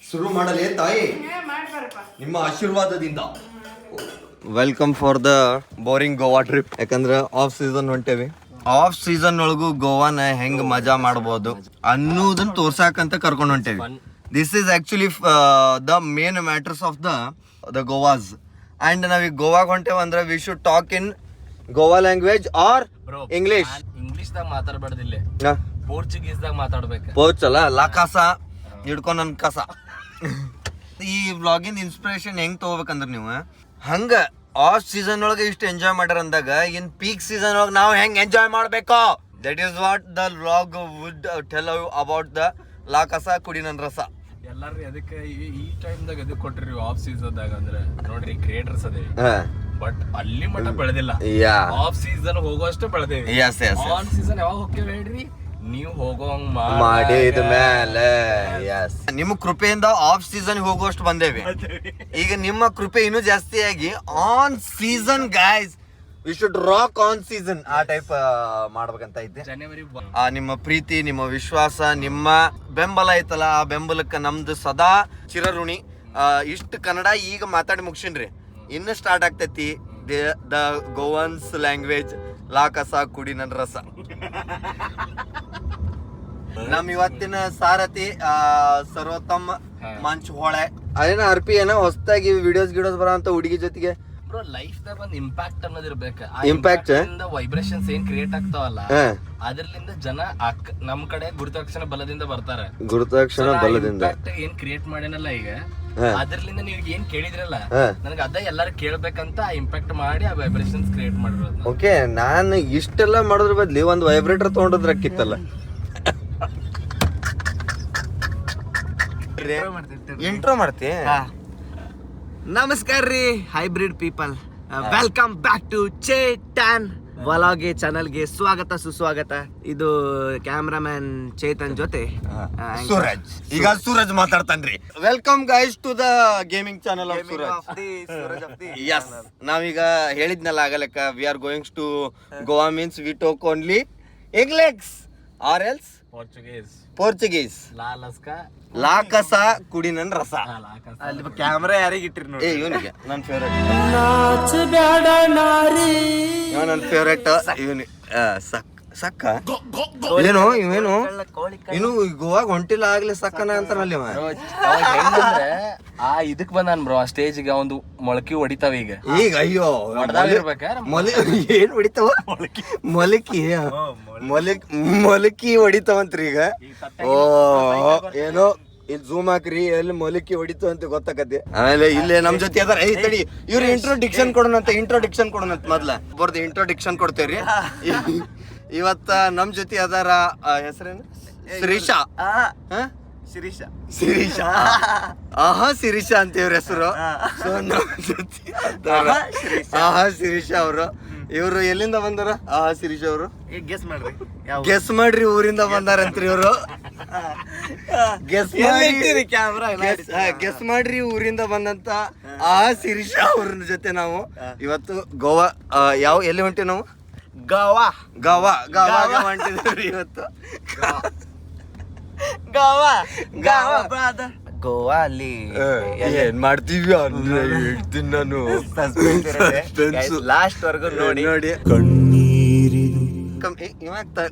ಶುರು ಮಾಡಲೇ ತಾಯಿ ನಿಮ್ಮ ಆಶೀರ್ವಾದದಿಂದ. Welcome for the boring Goa trip. ಯಾಕಂದ್ರೆ ಆಫ್ ಸೀಸನ್ ಹೊಂಟೇವಿ. ಆಫ್ ಸೀಸನ್ ಒಳಗೂ ಗೋವಾನ ಹೆಂಗ್ ಮಜಾ ಮಾಡಬಹುದು ಅನ್ನೋದನ್ನ ತೋರ್ಸಾಕಂತ ಕರ್ಕೊಂಡು ಹೊಂಟೇವಿ. This is actually the main matters of the Goa's. And ನಾವೀಗ ಗೋವಾಗ ಹೊಂಟೇವ ಅಂದ್ರೆ we should talk in Goa language or English. English ದಾಗ ಮಾತಾಡಬಾರ್ದಿಲ್ಲ, ಪೋರ್ಚುಗೀಸ್ ದಾಗ ಮಾತಾಡ್ಬೇಕು. ಪೋರ್ಚಲ್ಲ ಲಾಕಾಸ ಹಿಡ್ಕೊಂಡ್ ನನ್ ಕಸ. ಈ ವ್ಲಾಗಿಂದ ಇನ್ಸ್ಪಿರೇಷನ್ ಹೆಂಗ್ ತಗೋಬೇಕಂದ್ರ ನೀವು ಹಂಗ ಆಫ್ ಸೀಸನ್ ಒಳಗೆ ಇಷ್ಟು ಎಂಜಾಯ್ ಮಾಡ್ಯಾರ ಅಂದಾಗ ಇನ್ ಪೀಕ್ ಸೀಸನ್ ಒಳಗೆ ನಾವು ಹೆಂಗ್ ಎಂಜಾಯ್ ಮಾಡ್ಬೇಕು, that is what the vlog would tell you about the ಲಾಕಾಸ ಕುಡಿ ನನ್ ರಸ. ಎಲ್ಲಾರು ಅದಕ್ಕೆ ಈ ಟೈಮ್ ದಾಗ ಅದಕ್ಕೆ ಕೊಟ್ರಿ ಆಫ್ ಸೀಸನ್ ದಾಗ ಅಂದ್ರೆ ನೋಡ್ರಿ ಕ್ರಿಯೇಟರ್ಸ್ ಅದೇ, ಬಟ್ ಅಲ್ಲಿ ಮಟ್ಟ ಬೆಳೆದಿಲ್ಲ. ಆಫ್ ಸೀಸನ್ ಹೋಗೋಷ್ಟು ಬೆಳೆದೇವಿ. ಆನ್ ಸೀಸನ್ ಯಾವಾಗ ಹೋಗ್ತೇವೆ ಹೇಳ್ರಿ, ನೀವು ಹೋಗೋಂಗ್ ಮಾಡಿದ ಮೇಲೆ ನಿಮ್ಮ ಕೃಪೆಯಿಂದ ಆಫ್ ಸೀಸನ್ ಹೋಗುವಷ್ಟು ಬಂದೇವಿ. ಈಗ ನಿಮ್ಮ ಕೃಪೆ ಇನ್ನೂ ಜಾಸ್ತಿ ಆಗಿ on season guys we should rock on season ಆ ಟೈಪ್ ಮಾಡ್ಬೇಕಂತ ಐತಿ. ಜನವರಿ ನಿಮ್ಮ ಪ್ರೀತಿ, ನಿಮ್ಮ ವಿಶ್ವಾಸ, ನಿಮ್ಮ ಬೆಂಬಲ ಐತಲ್ಲ, ಆ ಬೆಂಬಲಕ್ಕೆ ನಮ್ದು ಸದಾ ಚಿರಋಣಿ. ಇಷ್ಟು ಕನ್ನಡ ಈಗ ಮಾತಾಡಿ ಮುಗಿಸಿನ್ರಿ, ಇನ್ನು ಸ್ಟಾರ್ಟ್ ಆಗ್ತೈತಿ ದ ಗೋವನ್ಸ್ ಲ್ಯಾಂಗ್ವೇಜ್ ಲಾಕಸ ಕುಡಿ ನನ್ ರಸ. ನಮ್ ಇವತ್ತಿನ ಸಾರಥಿ ಸರ್ವೋತ್ತಮ್ ಮಂಚ್ ಹೊಳೆ. ಅದೇನ ಅರ್ಪಿ ಏನೋ ಹೊಸದಾಗಿ ವಿಡಿಯೋಸ್ ಬರೋಂತ ಹುಡುಗಿ ಜೊತೆಗೆ ಲೈಫ್ ದಾಗ ಒಂದ್ ಇಂಪ್ಯಾಕ್ಟ್ ಅನ್ನೋದು ಇರ್ಬೇಕು. ಇಂಪ್ಯಾಕ್ಟ್ ವೈಬ್ರೇಷನ್ಸ್ ಏನ್ ಕ್ರಿಯೇಟ್ ಆಗ್ತಾವಲ್ಲ, ಅದ್ರಲಿಂದ ಜನ ನಮ್ ಕಡೆ ಗುರುತ್ವಾಕರ್ಷಣ ಬಲದಿಂದ ಬರ್ತಾರೆ. ಗುರುತ್ವಾಕರ್ಷಣ ಬಲದಿಂದ ಏನ್ ಕ್ರಿಯೇಟ್ ಮಾಡೇನಲ್ಲ ಈಗ, ಅದ್ರಲಿಂದ ನೀವು ಏನ್ ಕೇಳಿದ್ರಲ್ಲ, ನನಗೆ ಅದ ಎಲ್ಲಾರು ಕೇಳ್ಬೇಕಂತ ಇಂಪ್ಯಾಕ್ಟ್ ಮಾಡಿ ಆ ವೈಬ್ರೇಷನ್ಸ್ ಕ್ರಿಯೇಟ್ ಮಾಡಿರೋದು. ಓಕೆ, ನಾನು ಇಷ್ಟೆಲ್ಲ ಮಾಡೋದ್ರ ಬದ್ಲಿ ಒಂದು ವೈಬ್ರೇಟರ್ ತಗೊಂಡಿದ್ರಕ್ಕಿತ್ತಲ್ಲ. ಇಂಟ್ರೋ ಮಾಡ್ತಿ. ನಮಸ್ಕಾರ ರೀ hybrid people, welcome back to Chetan vlog ಚಾನಲ್ಗೆ ಸ್ವಾಗತ ಸುಸ್ವಾಗತ. ಇದು ಕ್ಯಾಮ್ರಾಮನ್ ಚೇತನ್ ಜೊತೆ ಸೂರಜ್. ಈಗ ಸೂರಜ್ ಮಾತಾಡ್ತಾನ್ರಿ. Welcome guys to the gaming channel of Suraj. Yes, ನಾವೀಗ ಹೇಳಿದ್ನಲ್ಲ ಆಗಲಕ್ಕ, we are going to Goa means we talk only English or else Portuguese. ಲಾಕಸ ಕುಡಿ ನನ್ ರಸ. ಅಲ್ಲಿ ಕ್ಯಾಮ್ರಾ ಯಾರಿಗೆ ಇಟ್ಟಿರಿ ನೋಡಿ. ಇವನಿಗೆ ನನ್ ಫೇವ್ರೇಟ್, ನನ್ ಫೇವ್ರೇಟ್ ಇವನಿ. ಸಕ್ಕ ಏನು ಇವೇನು ಇನ್ನು ಗೋವಾಗ ಹೊಂಟಿಲ್ಲ ಆಗ್ಲಿ ಸಕ್ಕನ ಅಂತಾರಲ್ಲಿ. ಆ ಇದಕ್ ಬಂದಾನ್ ಬ್ರೋ, ಆ ಸ್ಟೇಜ್ಗೆ ಒಂದು ಮೊಳಕಿ ಹೊಡಿತಾವ ಈಗ. ಅಯ್ಯೋ ಏನ್ ಹೊಡಿತಾವ? ಮೊಲಕಿ ಹೊಡಿತಾವಂತ್ರಿ ಈಗ. ಓ ಏನೋ ಇಲ್ಲಿ ಝೂಮ್ ಹಾಕ್ರಿ, ಎಲ್ಲಿ ಮೊಲಕಿ ಹೊಡಿತು ಅಂತ ಗೊತ್ತಾಕತಿ. ಆಮೇಲೆ ಇಲ್ಲೇ ನಮ್ ಜೊತೆ ಅದಾರ. ತಡಿ, ಇವ್ರ ಇಂಟ್ರೊಡಕ್ಷನ್ ಕೊಡೋಣಂತ ಮೊದ್ಲ ಬರ್ದು ಇಂಟ್ರೊಡಕ್ಷನ್ ಕೊಡ್ತೇವ್ರಿ. ಇವತ್ತ ನಮ್ ಜೊತೆ ಅದಾರ, ಹೆಸರೇನು? ಶಿರೀಷಾ. ಶಿರೀಷಾ ಅಂತ ಇವ್ರ ಹೆಸರು. ಶಿರೀಷಾ ಅವರು. ಇವ್ರು ಎಲ್ಲಿಂದ ಬಂದಾರ? ಶಿರೀಷ್ ಅವರು ಗೆಸ್ ಮಾಡ್ರಿ, ಊರಿಂದ ಬಂದಾರಂತ್ರಿ ಇವ್ರು. ಗೆಸ್ ಮಾಡ್ರಿ ಊರಿಂದ ಬಂದಂತ ಶಿರೀಷಾ ಅವ್ರ ಜೊತೆ ನಾವು ಇವತ್ತು ಗೋವಾ ಎಲ್ಲಿ ಹೊಂಟಿವಿ ನಾವು? ಗೋವಾ ಹೊಂಟಿದ್ರಿ ಇವತ್ತು. ಗೋವಾ ಅಲ್ಲಿ ಏನ್ ಮಾಡ್ತೀವಿ ಹೇಳ್ತೀನಿ ನಾನು. ಲಾಸ್ಟ್ ವರ್ಗು ನೋಡಿ ಕಣ್ಣೀರಿದು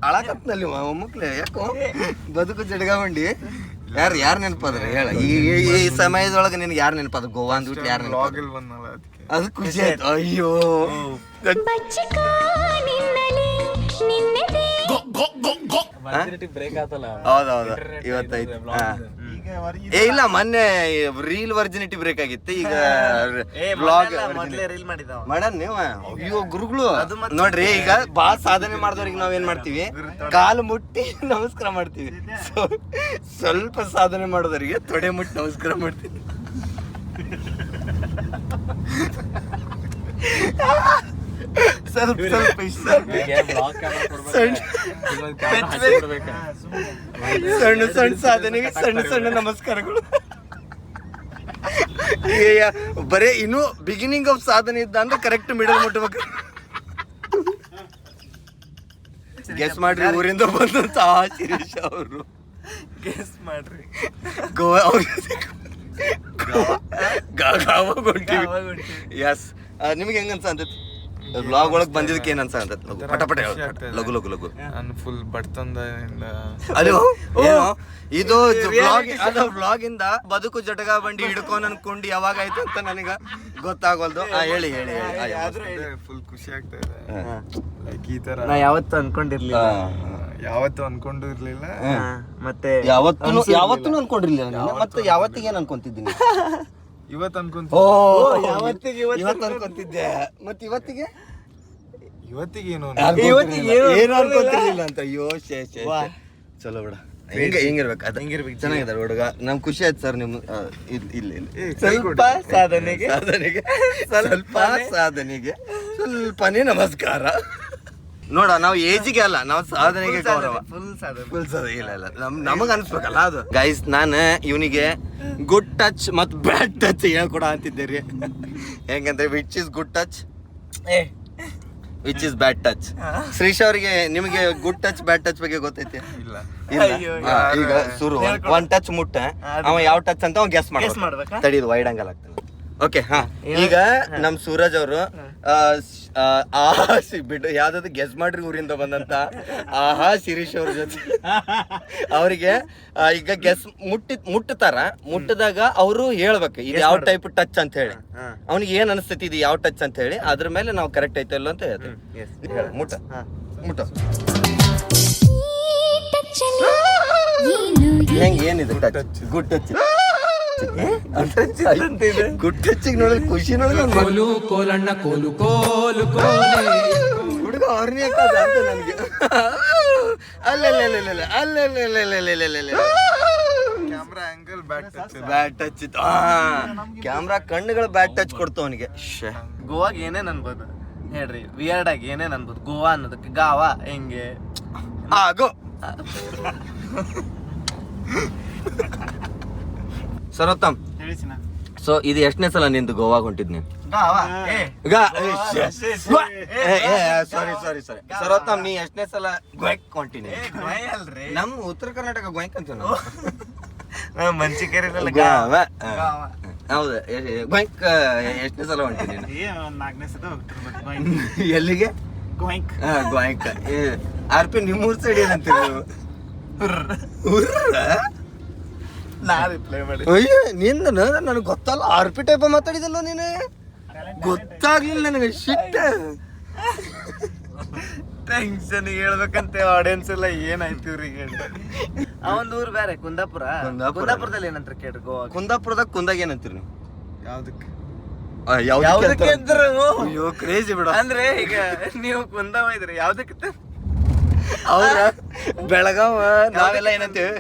ಅಳಕತ್ನಲ್ಲಿ ಒಮ್ಮಕ್ಲೆ ಯಾಕೋ ಬದುಕು ಜಡಗಂಡಿ. ಯಾರು ನೆನಪದ್ರ ಹೇಳ? ಈ ಸಮಯದೊಳಗೆ ನಿನ್ಗೆ ಯಾರು ನೆನಪದ? ಗೋವಾ ಅಂದ್ಬಿಟ್ಟು ಯಾರು ನೆನಪ? ಅದು ಖುಷಿ ಆಯ್ತು. ಅಯ್ಯೋ ಹೌದೌದು ಇವತ್ತೈತಿ. ಇಲ್ಲ, ಮೊನ್ನೆ ರೀಲ್ ವರ್ಜಿನಿಟಿ ಬ್ರೇಕ್ ಆಗಿತ್ತು. ಈಗ ಬ್ಲಾಗ್ ಮಾಡನ್ ನೀವು. ಅಯ್ಯೋ ಗುರುಗಳು ನೋಡ್ರಿ, ಈಗ ಬಾಳ ಸಾಧನೆ ಮಾಡಿದವ್ರಿಗೆ ನಾವ್ ಏನ್ ಮಾಡ್ತೀವಿ, ಕಾಲು ಮುಟ್ಟಿ ನಮಸ್ಕಾರ ಮಾಡ್ತೀವಿ. ಸ್ವಲ್ಪ ಸಾಧನೆ ಮಾಡೋದವ್ರಿಗೆ ತೊಡೆ ಮುಟ್ಟಿ ನಮಸ್ಕಾರ ಮಾಡ್ತೀವಿ. ಸ್ವಲ್ಪ ಸಣ್ಣ ಸಾಧನೆಗೆ ಸಣ್ಣ ನಮಸ್ಕಾರಗಳು. ಬರೇ ಇನ್ನು ಬಿಗಿನಿಂಗ್ ಆಫ್ ಸಾಧನೆ ಇದ್ದ ಅಂದ್ರೆ ಕರೆಕ್ಟ್ ಮಿಡಲ್ ಮುಟ್ಟಬೇಕು. ಗೆಸ್ ಮಾಡ್ರಿ, ಊರಿಂದ ಬಂದಂತ ಶಿರೀಷ್ ಅವರು. ಗೆಸ್ ಮಾಡ್ರಿ, ಗೋವಾ ಗಾವಾಗ ಹೊಂಟಿವಿ. ಎಸ್ ನಿಮ್ಗೆ ಹೆಂಗ ಅನ್ಸಂತೈತಿ ಬ್ಲಾಗ್ ಒಳಗ್ ಬಂದಿದ್ದಕ್ಕೆ ಏನ್ ಅನ್ಸಂತೈತಿ? ಪಟ ಪಟ ಲಘು ಲಘು ಲಘು. ನಾನು ಫುಲ್ ಬಡ್ತಂದಿಂದ ಅದು ಏನು ಇದು ವ್ಲಾಗ್ ಇಂದ ಬದುಕು ಜಟಗ ಬಂಡಿ ಹಿಡ್ಕೊಂಡ್ ಅನ್ಕೊಂಡು ಯಾವಾಗ ಆಯ್ತು ಅಂತ ನನಗ ಗೊತ್ತಾಗೋಲ್ದು. ಹೇಳಿ ಹೇಳಿ ಫುಲ್ ಖುಷಿ ಆಗ್ತಾ ಇದೆ. ಲೈಕ್ ಈ ತರ ನಾ ಯಾವತ್ತೂ ಅನ್ಕೊಂಡಿರ್ಲಿಲ್ಲ. ಯಾವತ್ತೂ ಅನ್ಕೊಂಡು ಇರ್ಲಿಲ್ಲ. ಮತ್ತೆ ಯಾವತ್ತೂ ಅನ್ಕೊಂಡಿರ್ಲಿಲ್ಲ ನಾನು. ಮತ್ತೆ ಯಾವತ್ತಿಗೆ ಏನ್ ಅನ್ಕೊಂತಿದ್ದೀನಿ? ಇವತ್ತು ಅನ್ಕೊಂತ ಇವತ್ತು ಅನ್ಕೊಂತಿದ್ದೆ. ಮತ್ತೆ ಇವತ್ತಿಗೆ ಇವತ್ತಿಗೇನು ಏನು ಅನ್ಕೊಂತಿರ್ಲಿಲ್ಲ ಅಂತ. ಅಯ್ಯೋ ಶೇ ಶೇ ಚಲೋ ಬಿಡ. ಹಿಂಗಿರ್ಬೇಕು ಅದ ಚೆನ್ನಾಗಿದ್ದಾರೆ ಹುಡುಗ. ನಮ್ ಖುಷಿ ಆಯ್ತು ಸರ್ ನಿಮ್ ಇಲ್ಲ ಸ್ವಲ್ಪ ಸಾಧನೆಗೆ ಸ್ವಲ್ಪನೇ ನಮಸ್ಕಾರ. ನೋಡ ನಾವು ಏಜಿಗೆ ಅಲ್ಲ, ನಾವು ಸಾಧನೆಗೆ ಗೌರವ. ಫುಲ್ ಸಾಧನೆ. ಇಲ್ಲ ನಮಗ್ ಅನ್ಸ್ಬೇಕಲ್ಲ ಅದು. ಗೈಸ್ ನಾನು ಇವನಿಗೆ ಗುಡ್ ಟಚ್ ಮತ್ ಬ್ಯಾಡ್ ಟಚ್ ಹೇಳ್ಕೊಡ ಅಂತಿದ್ದೀರಿ. ಹೆಂಗಂದ್ರೆ which is good touch, which is bad touch. Shrish ಅವರಿಗೆ ನಿಮಗೆ ಗುಡ್ ಟಚ್ ಬ್ಯಾಡ್ ಟಚ್ ಬಗ್ಗೆ ಗೊತ್ತೈತಿ? ಇಲ್ಲ. ಈಗ ಶುರು ಒಂದ್ ಟಚ್ ಮುಟ್ಟ ಅವ ಯಾವ ಟಚ್ ಅಂತ ಅವ ಗೆಸ್ ಮಾಡ್ಬೇಕಾ? ತಡಿದು ವೈಡ್ ಅಂಗಲ್ ಆಗ್ತಾನೆ. ಓಕೆ ಹಾ. ಈಗ ನಮ್ ಸೂರಜ್ ಅವರು ಬಿಟ್ಟು ಯಾವ್ದಾದ್ರು ಗೆಸ್ ಮಾಡ್ರಿ ಊರಿಂದ ಬಂದಂತ ಶಿರೀಶ್ ಅವ್ರ ಜೊತೆ ಅವ್ರಿಗೆ ಈಗ ಗೆಸ್ ಮುಟ್ಟದಾಗ ಅವರು ಹೇಳ್ಬೇಕು ಇದು ಯಾವ ಟೈಪ್ ಟಚ್ ಅಂತ ಹೇಳಿ. ಅವ್ನಿಗೆ ಏನ್ ಅನಿಸ್ತೈತಿ ಇದು ಯಾವ ಟಚ್ ಅಂತ ಹೇಳಿ, ಅದ್ರ ಮೇಲೆ ನಾವು ಕರೆಕ್ಟ್ ಐತೆ ಇಲ್ಲ ಅಂತ ಹೇಳ್ತೀವಿ. ಮುಟ್ಟ ಹೆಂಗ್ ಏನಿದೆ ಟಚ್? Good touch. ಗುಡ್ ಟಚ್ಚಿಗೆ ನೋಡಿದ್ರೆ ಖುಷಿ ಹುಡುಗ ಅವ್ರನ್ನೇ ಅಂತ ನನ್ಗೆ. ಕ್ಯಾಮ್ರಾ ಆಂಗಲ್ ಬ್ಯಾಡ್ ಟಚ್ ಇತ್ತು. ಕ್ಯಾಮ್ರಾ ಕಣ್ಣುಗಳು ಬ್ಯಾಡ್ ಟಚ್ ಕೊಡ್ತು ಅವನಿಗೆ. ಗೋವಾಗ ಏನೇನ್ ಅನ್ಬೋದು ಹೇಳ್ರಿ? ವಿಯರ್ಡ್ ಆಗಿ ಏನೇನ್ ಅನ್ಬೋದು ಗೋವಾ ಅನ್ನೋದಕ್ಕೆ? ಗಾವ ಹೆಂಗೆ ಆಗೋ ಸರೋತ್ತಮ್. ಸೊ ಇದು ಎಷ್ಟನೇ ಸಲ ನಿಂದು ಗೋವಾಗ ಹೊಂಟಿದ್ನಿ? ಸಾರಿ ಸರೋತ್ತಮ್, ನೀ ಎಷ್ಟನೇ ಸಲ ಗೋಯಕ್ ಹೊಂಟಿನಿ? ನಮ್ ಉತ್ತರ ಕರ್ನಾಟಕ ಗೋಯಕ್ ಅಂತ ಮಂಚಿಕೇರಿ ಹೌದು. ಗೋಯಕ್ ಎಷ್ಟನೇ ಸಲ ಹೊಂಟಿನಿ? ಎಲ್ಲಿಗೆ? ಗೋಯಕ್. ಆರ್ಪಿ ನಿಮ್ಮೂರ್ ಸೈಡ್ ಏನಂತೀರಿ ನೀವು? ಅಯ್ಯೋ ನಿಂದ ನನಗೆ ಗೊತ್ತಲ್ಲ. ಆರ್ಪಿ ಟೈಪ್ ಮಾತಾಡಿದಲ್ಲ ನೀನು, ಗೊತ್ತಾಗ್ಲಿಲ್ಲ ನನಗೆ. ಶಿಟ್ ಟೆನ್ಷನ್ ಹೇಳ್ಬೇಕಂತ ಆಡಿಯನ್ಸ್ ಎಲ್ಲ ಏನಾಯ್ತು ಇವ್ರಿಗೆ. ಅವನ್ ಊರ್ ಬೇರೆ ಕುಂದಾಪುರದಲ್ಲಿ ಏನಂತ ಕೇಳ್ರಿ ಗೋವಾ. ಕುಂದಾಪುರದಾಗ ಕುಂದಾಗ ಏನಂತೀರಿ ನೀವು? ಯಾವ್ದಕ್ಕೆ? ಯಾವ್ದಕ್ಕೆ ಅಯ್ಯೋ ಕ್ರೇಜಿ ಬಿಡ. ಅಂದ್ರೆ ಈಗ ನೀವು ಕುಂದಾವ ಇದ್ರಿ ಯಾವ್ದಕ್ಕೆ? ಅವ್ರ ಬೆಳಗಾವ್ ನಾವೆಲ್ಲ ಏನಂತೀವಿ,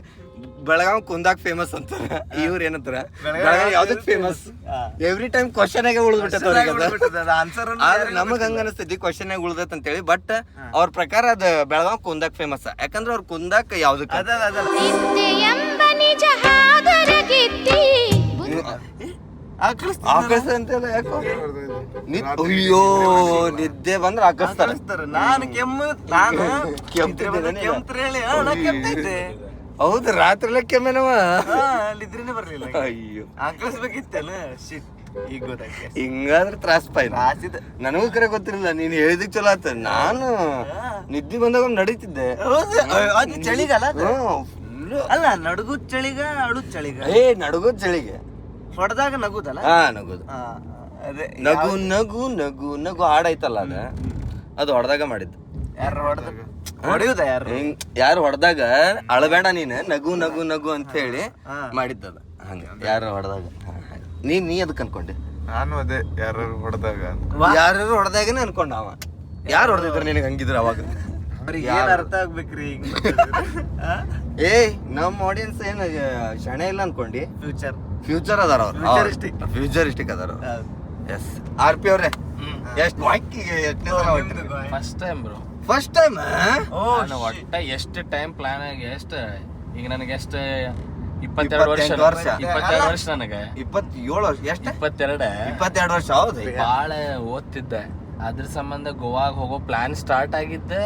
ಬೆಳಗಾವ್ ಕುಂದಾಕ್ ಫೇಮಸ್ ಅಂತಾರ. ಇವ್ರ ಏನಂತಾರ ಬೆಳಗಾವ್ ಯಾವ್ದಕ್ ಫೇಮಸ್? ಎವ್ರಿ ಟೈಮ್ ಕ್ವಶನ್ ಆಗ ಉಳ್ದ್ಬಿಟ್ಟದ ಆನ್ಸರ್. ಆದ್ರೆ ನಮಗ್ ಹಂಗ ಅನಿಸ್ತೈತಿ ಕ್ವಶನ್ ಆಗ ಉಳ್ದೈತ್ ಅಂತ ಹೇಳಿ. ಬಟ್ ಅವ್ರ ಪ್ರಕಾರ ಅದ ಬೆಳಗಾವ್ ಕುಂದಾಕ್ ಫೇಮಸ್. ಯಾಕಂದ್ರ ಅವ್ರ ಕುಂದಾಕ್ ಯಾವ್ದಕ್ ಆಕರ್ಸ್ತ ಅಂತೆಲ್ಲ ಯಾಕೋ. ಅಯ್ಯೋ ನಿದ್ದೆ ಬಂದ್ರ ಆಕರ್ಸ್ತಾರ. ನಾನು ಕೆಮ್ಮುತ್ತೇಳಿ ಹೌದು, ರಾತ್ರಿ ಕೆಮ್ಮೆನವ ಅಲ್ಲಿದ್ರೇನೆ ಬರ್ಲಿಲ್ಲ. ಅಯ್ಯೋ ಆಕಳಿಸ್ಬೇಕಿತ್ತಲ್ಲ. ಶಿಟ್ ಈಗ ಗೊತ್ತಾಗ್ತದೆ. ಹಿಂಗಾದ್ರೆ ತ್ರಾಸ್ ನನಗೂ ಕರೆ ಗೊತ್ತಿರಲಿಲ್ಲ. ನೀನ್ ಹೇಳಿದಕ್ ಚಲೋ ಆತ. ನಾನು ನಿದ್ದೆ ಬಂದಾಗ ನಡೀತಿದ್ದೆ. ಚಳಿಗಾಲ ಅಲ್ಲ, ನಡುಗುದ್ ಚಳಿಗ ಅಳುದ್ ಚಳಿಗ? ನಡುಗುದ್ ಚಳಿಗೆ. ಹೊಡೆದಾಗ ನಗುದಲ್ಲ? ನಗುದು. ಅದೇ ನಗು ನಗು ನಗು ನಗು ಹಾಡೈತಲ್ಲ ಅದು ಹೊಡೆದಾಗ ಮಾಡಿದ್ದು. ಯಾರು ಹೊಡೆಯುದ? ಯಾರು ಹೊಡೆದಾಗ ಅಳಬೇಡ ನೀನ್ ನಗು ನಗು ನಗು ಅಂತ ಹೇಳಿ ಮಾಡಿದ್ದದ. ಹಂಗ ಯಾರು ಹೊಡೆದಾಗ ನೀ ಅದಕ್ಕೆ ಅನ್ಕೊಂಡೆ? ನಾನು ಅದೇ ಯಾರು ಹೊಡೆದಾಗ ಯಾರು ಹೊಡೆದಾಗನೇ ಅನ್ಕೊಂಡ ಅವ. ಯಾರು ಹೊಡೆದಿದ್ರ ನಿನಗೆ ಹಂಗಿದ್ರ ಅವಾಗ? ಏನ್ ಅರ್ಥ ಆಗ್ಬೇಕ್ರಿ? ನಮ್ ಆಡಿಯನ್ಸ್ ಏನ್ ಶಣೆ ಇಲ್ಲ ಅನ್ಕೊಂಡಿ? ಫ್ಯೂಚರ್ ಅದಾರ ಅವ್ರು. ಫ್ಯೂಚರಿಸ್ಟಿಕ್ ಅದಾರ. ಎಸ್ ಆರ್ಪಿ ಅವ್ರೆ ಎಷ್ಟು first time bro. First time ಒಟ್ಟ ಎಷ್ಟು ಟೈಮ್ ಪ್ಲಾನ್ ಆಗಿ ಎಷ್ಟು ಈಗ ನನಗೆ ಎಷ್ಟು 22 ವರ್ಷ. 22 ವರ್ಷ ನನಗೆ. 27 ವರ್ಷ. ಎಷ್ಟು? 22 ವರ್ಷ. ಹೌದು. ಬಾಳ ಓದ್ತಿದ್ದೆ. ಅದ್ರ ಸಂಬಂಧ ಗೋವಾಗ ಹೋಗೋ ಪ್ಲಾನ್ ಸ್ಟಾರ್ಟ್ ಆಗಿದ್ದೆ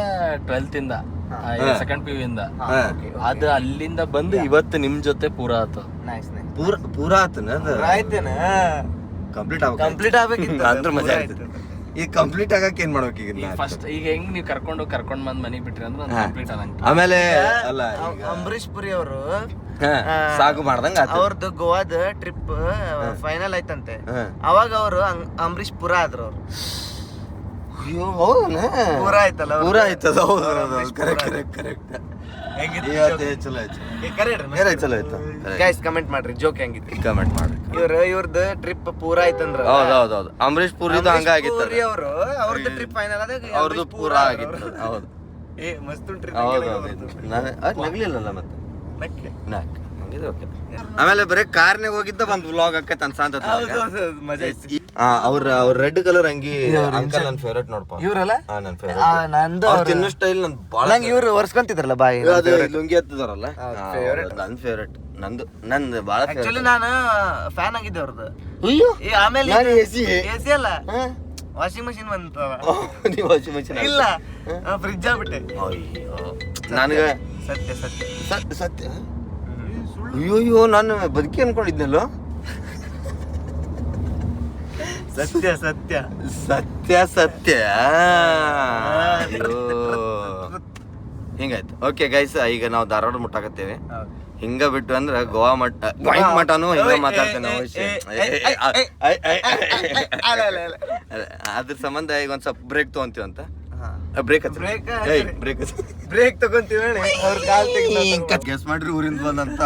12th ಇಂದ. ಸೆಕೆಂಡ್ PU ಇಂದ ಅದು ಅಲ್ಲಿಂದ ಬಂದು ಇವತ್ತು ನಿಮ್ ಜೊತೆ ಪೂರಾ ಆತು. Nice nice. ಪೂರಾ ಆತನ ಅದು ಆಯ್ತೇನ ಕಂಪ್ಲೀಟ್ ಕಂಪ್ಲೀಟ್ ಆಗ್ಬೇಕಿತ್ತು. ಅಂದ್ರೆ ಮಜಾ ಆಯ್ತದೆ. ಈಗ ಕಂಪ್ಲೀಟ್ ಆಗಕ್ಕೆ ಏನ್ ಮಾಡ್ಬೇಕು ಈಗ ಫಸ್ಟ್ ಈಗ ಹೆಂಗ್ ನೀವು ಕರ್ಕೊಂಡ್ ಬಂದ್ ಮನೆಗ್ ಬಿಟ್ರಿ ಅಂದ್ರೆ ಕಂಪ್ಲೀಟ್ ಆದಂಗ. ಆಮೇಲೆ ಅಲ್ಲ ಅಂಬರೀಶ್ ಪುರಿ ಅವರು ಸಾಕು ಮಾಡ್ದಂಗ ಆತು. ಅವ್ರದ್ದು ಗೋವಾದ ಟ್ರಿಪ್ ಫೈನಲ್ ಆಯ್ತಂತೆ. ಅವಾಗ ಅವರು ಅಂಬರೀಶ್ ಪುರ ಆದ್ರು. ಅವ್ರು ಅಯ್ಯೋ ಹೌದನ ಪೂರ ಆಯ್ತಲ್ಲ ಅವ್ರು. ಪೂರಾ ಆಯ್ತದ. ಹೌದು ಕರೆಕ್ಟ್ ಚಲೋ ಆಯ್ತು. ಚಲೋ ಆಯ್ತು. ಗೈಸ್ ಕಮೆಂಟ್ ಮಾಡ್ರಿ ಜೋಕ್ ಹೆಂಗಿತ್ತು ಕಮೆಂಟ್ ಮಾಡಿ. ಇವ್ರದ್ದು ಟ್ರಿಪ್ ಪೂರ ಆಯ್ತಂದ್ರ. ಹೌದು ಅಂಬರೀಶ್ ಪುರಿದು ಹಂಗ ಆಗಿತ್ತು. ಅವರು ಅವ್ರದ್ದು ಟ್ರಿಪ್ ಫೈನಲ್ ಆದಾಗ ಅವ್ರದ್ದು ಪೂರಾ ಆಗಿತ್ತು. ಹೌದು ಮಸ್ತ್ ಟ್ರಿಪ್. ನಗ್ಲಿಲ್ಲಲ್ಲ ಮತ್ತೆ ಆಮೇಲೆ ಬರೀ ಕಾರ್ನಾಗ ಹೋಗಿದ್ದ ಒಂದ್ ವ್ಲಾಗ್ ಆಕೈತೆ ಅನ್ಸಾಂತ. ಮಜಾ ಇತ್ತು. ಅವ್ರ ರೆಡ್ ಕಲರ್ ಅಂಗಿ ಅಂಕಲ್ ನನ್ ಫೇವ್ರೇಟ್ ನೋಡ್ಪ. ಇವ್ರಲ್ಲ ನನ್ ಫೇವ್ರೇಟ್. ನಂದು ತಿನ್ನೋ ಸ್ಟೈಲ್ ನನ್ ಬಾಳ. ನಂಗೆ ಇವ್ರು ಒರ್ಸ್ಕೊಂತಿದ್ರಲ್ಲ ಬಾಯಿ ಲುಂಗಿ ಎತ್ತದಾರಲ್ಲ ನನ್ ಫೇವ್ರೇಟ್. ನಂದು ಬಾಳ ಆಕ್ಚುಲಿ ನಾನು ಫ್ಯಾನ್ ಆಗಿದ್ದೆ ಅವ್ರದ್ದು. ಅಯ್ಯೋ ಆಮೇಲೆ ನಾನು ಎಸಿ ಅಲ್ಲ ವಾಷಿಂಗ್ ಮಷಿನ್ ಬಂತವ. ನೀವು ವಾಷಿಂಗ್ ಮಷಿನ್ ಇಲ್ಲ ಫ್ರಿಜ್ ಆಗ್ಬಿಟ್ಟೆ. ನನಗ ಸತ್ಯ ಸತ್ಯ ಸತ್ಯ ಅಯ್ಯೋ ನಾನು ಬದುಕಿ ಅನ್ಕೊಂಡಿದ್ನಲ್ಲ. ಸತ್ಯ ಸತ್ಯ ಸತ್ಯ ಸತ್ಯ ಹಿಂಗಾಯ್ತು. ಓಕೆ ಗೈಸ್, ಈಗ ನಾವು ಧಾರವಾಡ ಮುಟ್ಟಾಕತ್ತೇವೆ. ಹಿಂಗ ಬಿಟ್ಟು ಅಂದ್ರ ಗೋವಾ ಮಠನು ಹಿಂಗ ಮಾತಾಡ್ತೇವೆ ನಾವು. ಅದ್ರ ಸಂಬಂಧ ಈಗ ಒಂದ್ ಸ್ವಲ್ಪ ಬ್ರೇಕ್ ತಗೊಂತೀವಿ ಅಂತ. ಬ್ರೇಕ್ ಬ್ರೇಕ್ ತಗೊಂತೀವಿ. ಅವ್ರ ಕಾಲ್ ಗೆಸ್ ಮಾಡ್ರಿ ಊರಿಂದ ಬಂದಂತ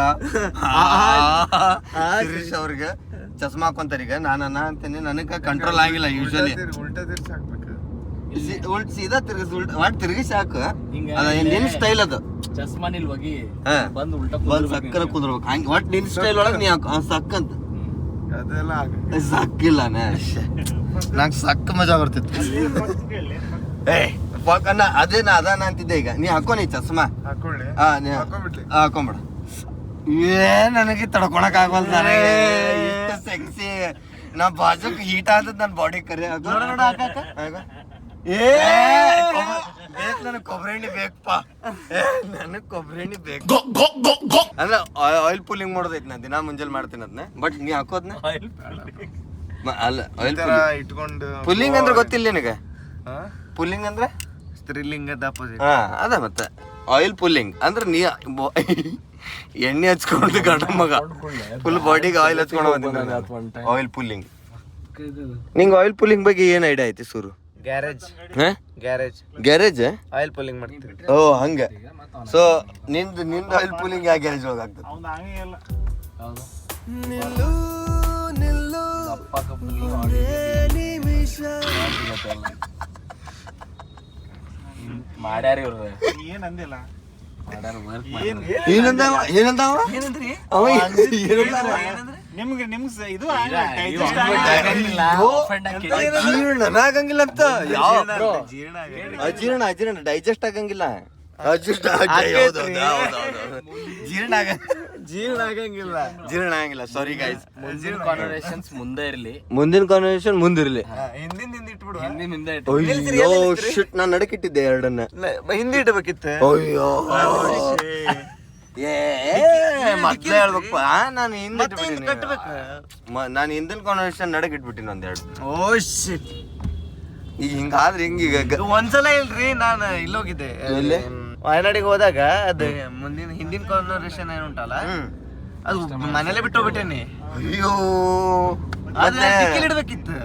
ಶಿರೀಶ್ ಅವ್ರಿಗೆ ಚಸ್ಮಾ ಹಾಕೊಂತಾರ. ಈಗ ನಾನು ಅಂತೀನಿ ನನಗ ಕಂಟ್ರೋಲ್ ಆಗಿಲ್ಲ. ಯೂಶಲಿ ಉಲ್ಟಾ ತಿರ್ಸಿ ಹಾಕ್ಬೇಕು. ಸೀದಾ ತಿರ್ಗಿಸ್ ಒಟ್ಟು ತಿರ್ಗಿಸಿ ಹಾಕು. ಅದ ನಿನ್ ಸ್ಟೈಲ್ ಅದು. ಚಸ್ಮಾ ನಿಲ್ ಹೋಗಿ ಬಂದ್ ಸಕ್ಕರ ಕುದ್ರಬೇಕು. ಹಂಗೆ ಒಟ್ಟು ನಿನ್ ಸ್ಟೈಲ್ ಒಳಗೆ ನೀ ಸಕ್ಕಂತ ಅದೆಲ್ಲ ಆಗ ಸಕ್ಕಿಲ್ಲ ನಂಗೆ ಸಕ್ಕ ಮಜಾ ಬರ್ತಿತ್ತು. ಅದೇನ ಅದಾನ ಅಂತಿದ್ದೆ. ಈಗ ನೀ ಹಾಕೋ ನೀ ಚಸ್ಮಾ ಹಾಕೊಳ್ಳಿ. ಹಾಕೊಂಡ್ಬಿಡ್ಲಿ. ಹಾಕೊಂಬಿಡ. ನನಗೆ ತಡ್ಕೊಳಕ್ ಆಗವಲ್. ನನಗೆ ಸೆಕ್ಸಿ ನಾ ಬಾಜುಕ್ ಹೀಟ್ ಆದದ್ ನನ್ ಬಾಡಿ ಕರೆ ನನಗ್ ಕೊಬ್ಬರಿ ಎಣ್ಣೆ ಬೇಕಪ್ಪ. ನನಗ್ ಕೊಬ್ಬರಿ ಎಣ್ಣೆ ಬೇಕು ಅಂದ್ರೆ ಆಯಿಲ್ ಪುಲ್ಲಿಂಗ್ ಮಾಡೋದೈತಿ. ನಾ ದಿನಾ ಮುಂಜಾನೆ ಮಾಡ್ತೀನಿ ಅದನ್ನ. ಬಟ್ ನೀ ಹಾಕೋದ್ನ ಅಲ್ಲ ಆಯಿಲ್ ಇಟ್ಕೊಂಡು ಪುಲ್ಲಿಂಗ್ ಅಂದ್ರೆ ಗೊತ್ತಿಲ್ಲ ನಿನಗ? ಪುಲ್ಲಿಂಗ್ ಅಂದ್ರೆ ಸ್ತ್ರೀಲಿಂಗದ ಅಪೋಸಿಟ್. ಅದ ಮತ್ತೆ ಆಯಿಲ್ ಪುಲ್ಲಿಂಗ್ ಅಂದ್ರೆ ನೀ ಎಣ್ಣೆ ಹಚ್ಕೊಂಡು ಗಂಡ ಮಗ ಫುಲ್ ಬಾಡಿಗೆ ಆಯಿಲ್ ಹಚ್ಕೊಂಡು ಬಂದಿದ್ದ. Oil pulling. ನಿಂಗೆ ಆಯಿಲ್ ಪುಲ್ಲಿಂಗ್ ಬಗ್ಗೆ ಏನ್ ಐಡಿಯಾ ಐತಿ ಸೂರು? ಗ್ಯಾರೇಜ್ ಗ್ಯಾರೇಜ್ ಆಯಿಲ್ ಪುಲ್ಲಿಂಗ್ ಮಾಡ್ತೀವಿ. ಓ ಹಂಗ. ಸೊ ನಿಂದ ಆಯಿಲ್ ಪುಲ್ಲಿಂಗ್ ಯಾವ ಗ್ಯಾರೇಜ್ ಒಳಗೆ ಆಗ್ತದೆ? ಮಾಡ್ಯಾರ ಇವ್ರು. ಏನಂದಿಲ್ಲ. ನಿಮ್ಗೆ ಇದು ಆಗಂಗಿಲ್ಲ ಅಂತ. ಅಜೀರ್ಣ ಡೈಜೆಸ್ಟ್ ಆಗಂಗಿಲ್ಲ. ಜೀರ್ಣ ಆಗಂಗಿಲ್ಲ. Sorry guys. ಮುಂದಿನ ಕಾನ್ವರ್ಸೇಷನ್ಸ್ ಮುಂದೆ ಇರ್ಲಿ. ಮುಂದಿನ ಕಾನ್ವರ್ಸೇಷನ್ ಮುಂದಿರ್ಲಿ. ಹಿಂದಿಂದ ಇಟ್ಬಿಡು. ಹಿಂದಿನಿಂದ ಅಯ್ಯೋ ಶಿಟ್, ನಾನು ನಡಕಿಟ್ಟಿದ್ದೆ ಎರಡನ್ನ. ಹಿಂದಿ ಇಡಬೇಕಿತ್ತು. ಅಯ್ಯೋ ಮೊದ್ಲೇ ಹೇಳ್ಬೇಕಪ್ಪ. ನಾನು ಹಿಂದೆ ನಾನು ಹಿಂದಿನ ಕಾನ್ವರ್ಸೇಷನ್ ನಡಕ್ ಇಟ್ಬಿಟ್ಟಿನಿ ಒಂದೆರಡು. ಓ ಶಿಟ್. ಈಗ ಹಿಂಗಾದ್ರೆ ಹಿಂಗೀಗ ಒಂದ್ಸಲ ಇಲ್ರಿ, ನಾನು ಇಲ್ಲೋಗಿದ್ದೆ ವಯನಾಡಿಗೆ ಹೋದಾಗ. ಅದು ಮುಂದಿನ ಹಿಂದಿನ ಕಾನ್ವರ್ಸೇಷನ್ ಏನುಂಟಲ್ಲ ಅದು ಮನೇಲೆ ಬಿಟ್ಟು ಹೋಗ್ಬಿಟ್ಟೇನಿ. ಅಯ್ಯೋ ಇಡ್ಬೇಕಿತ್ತು.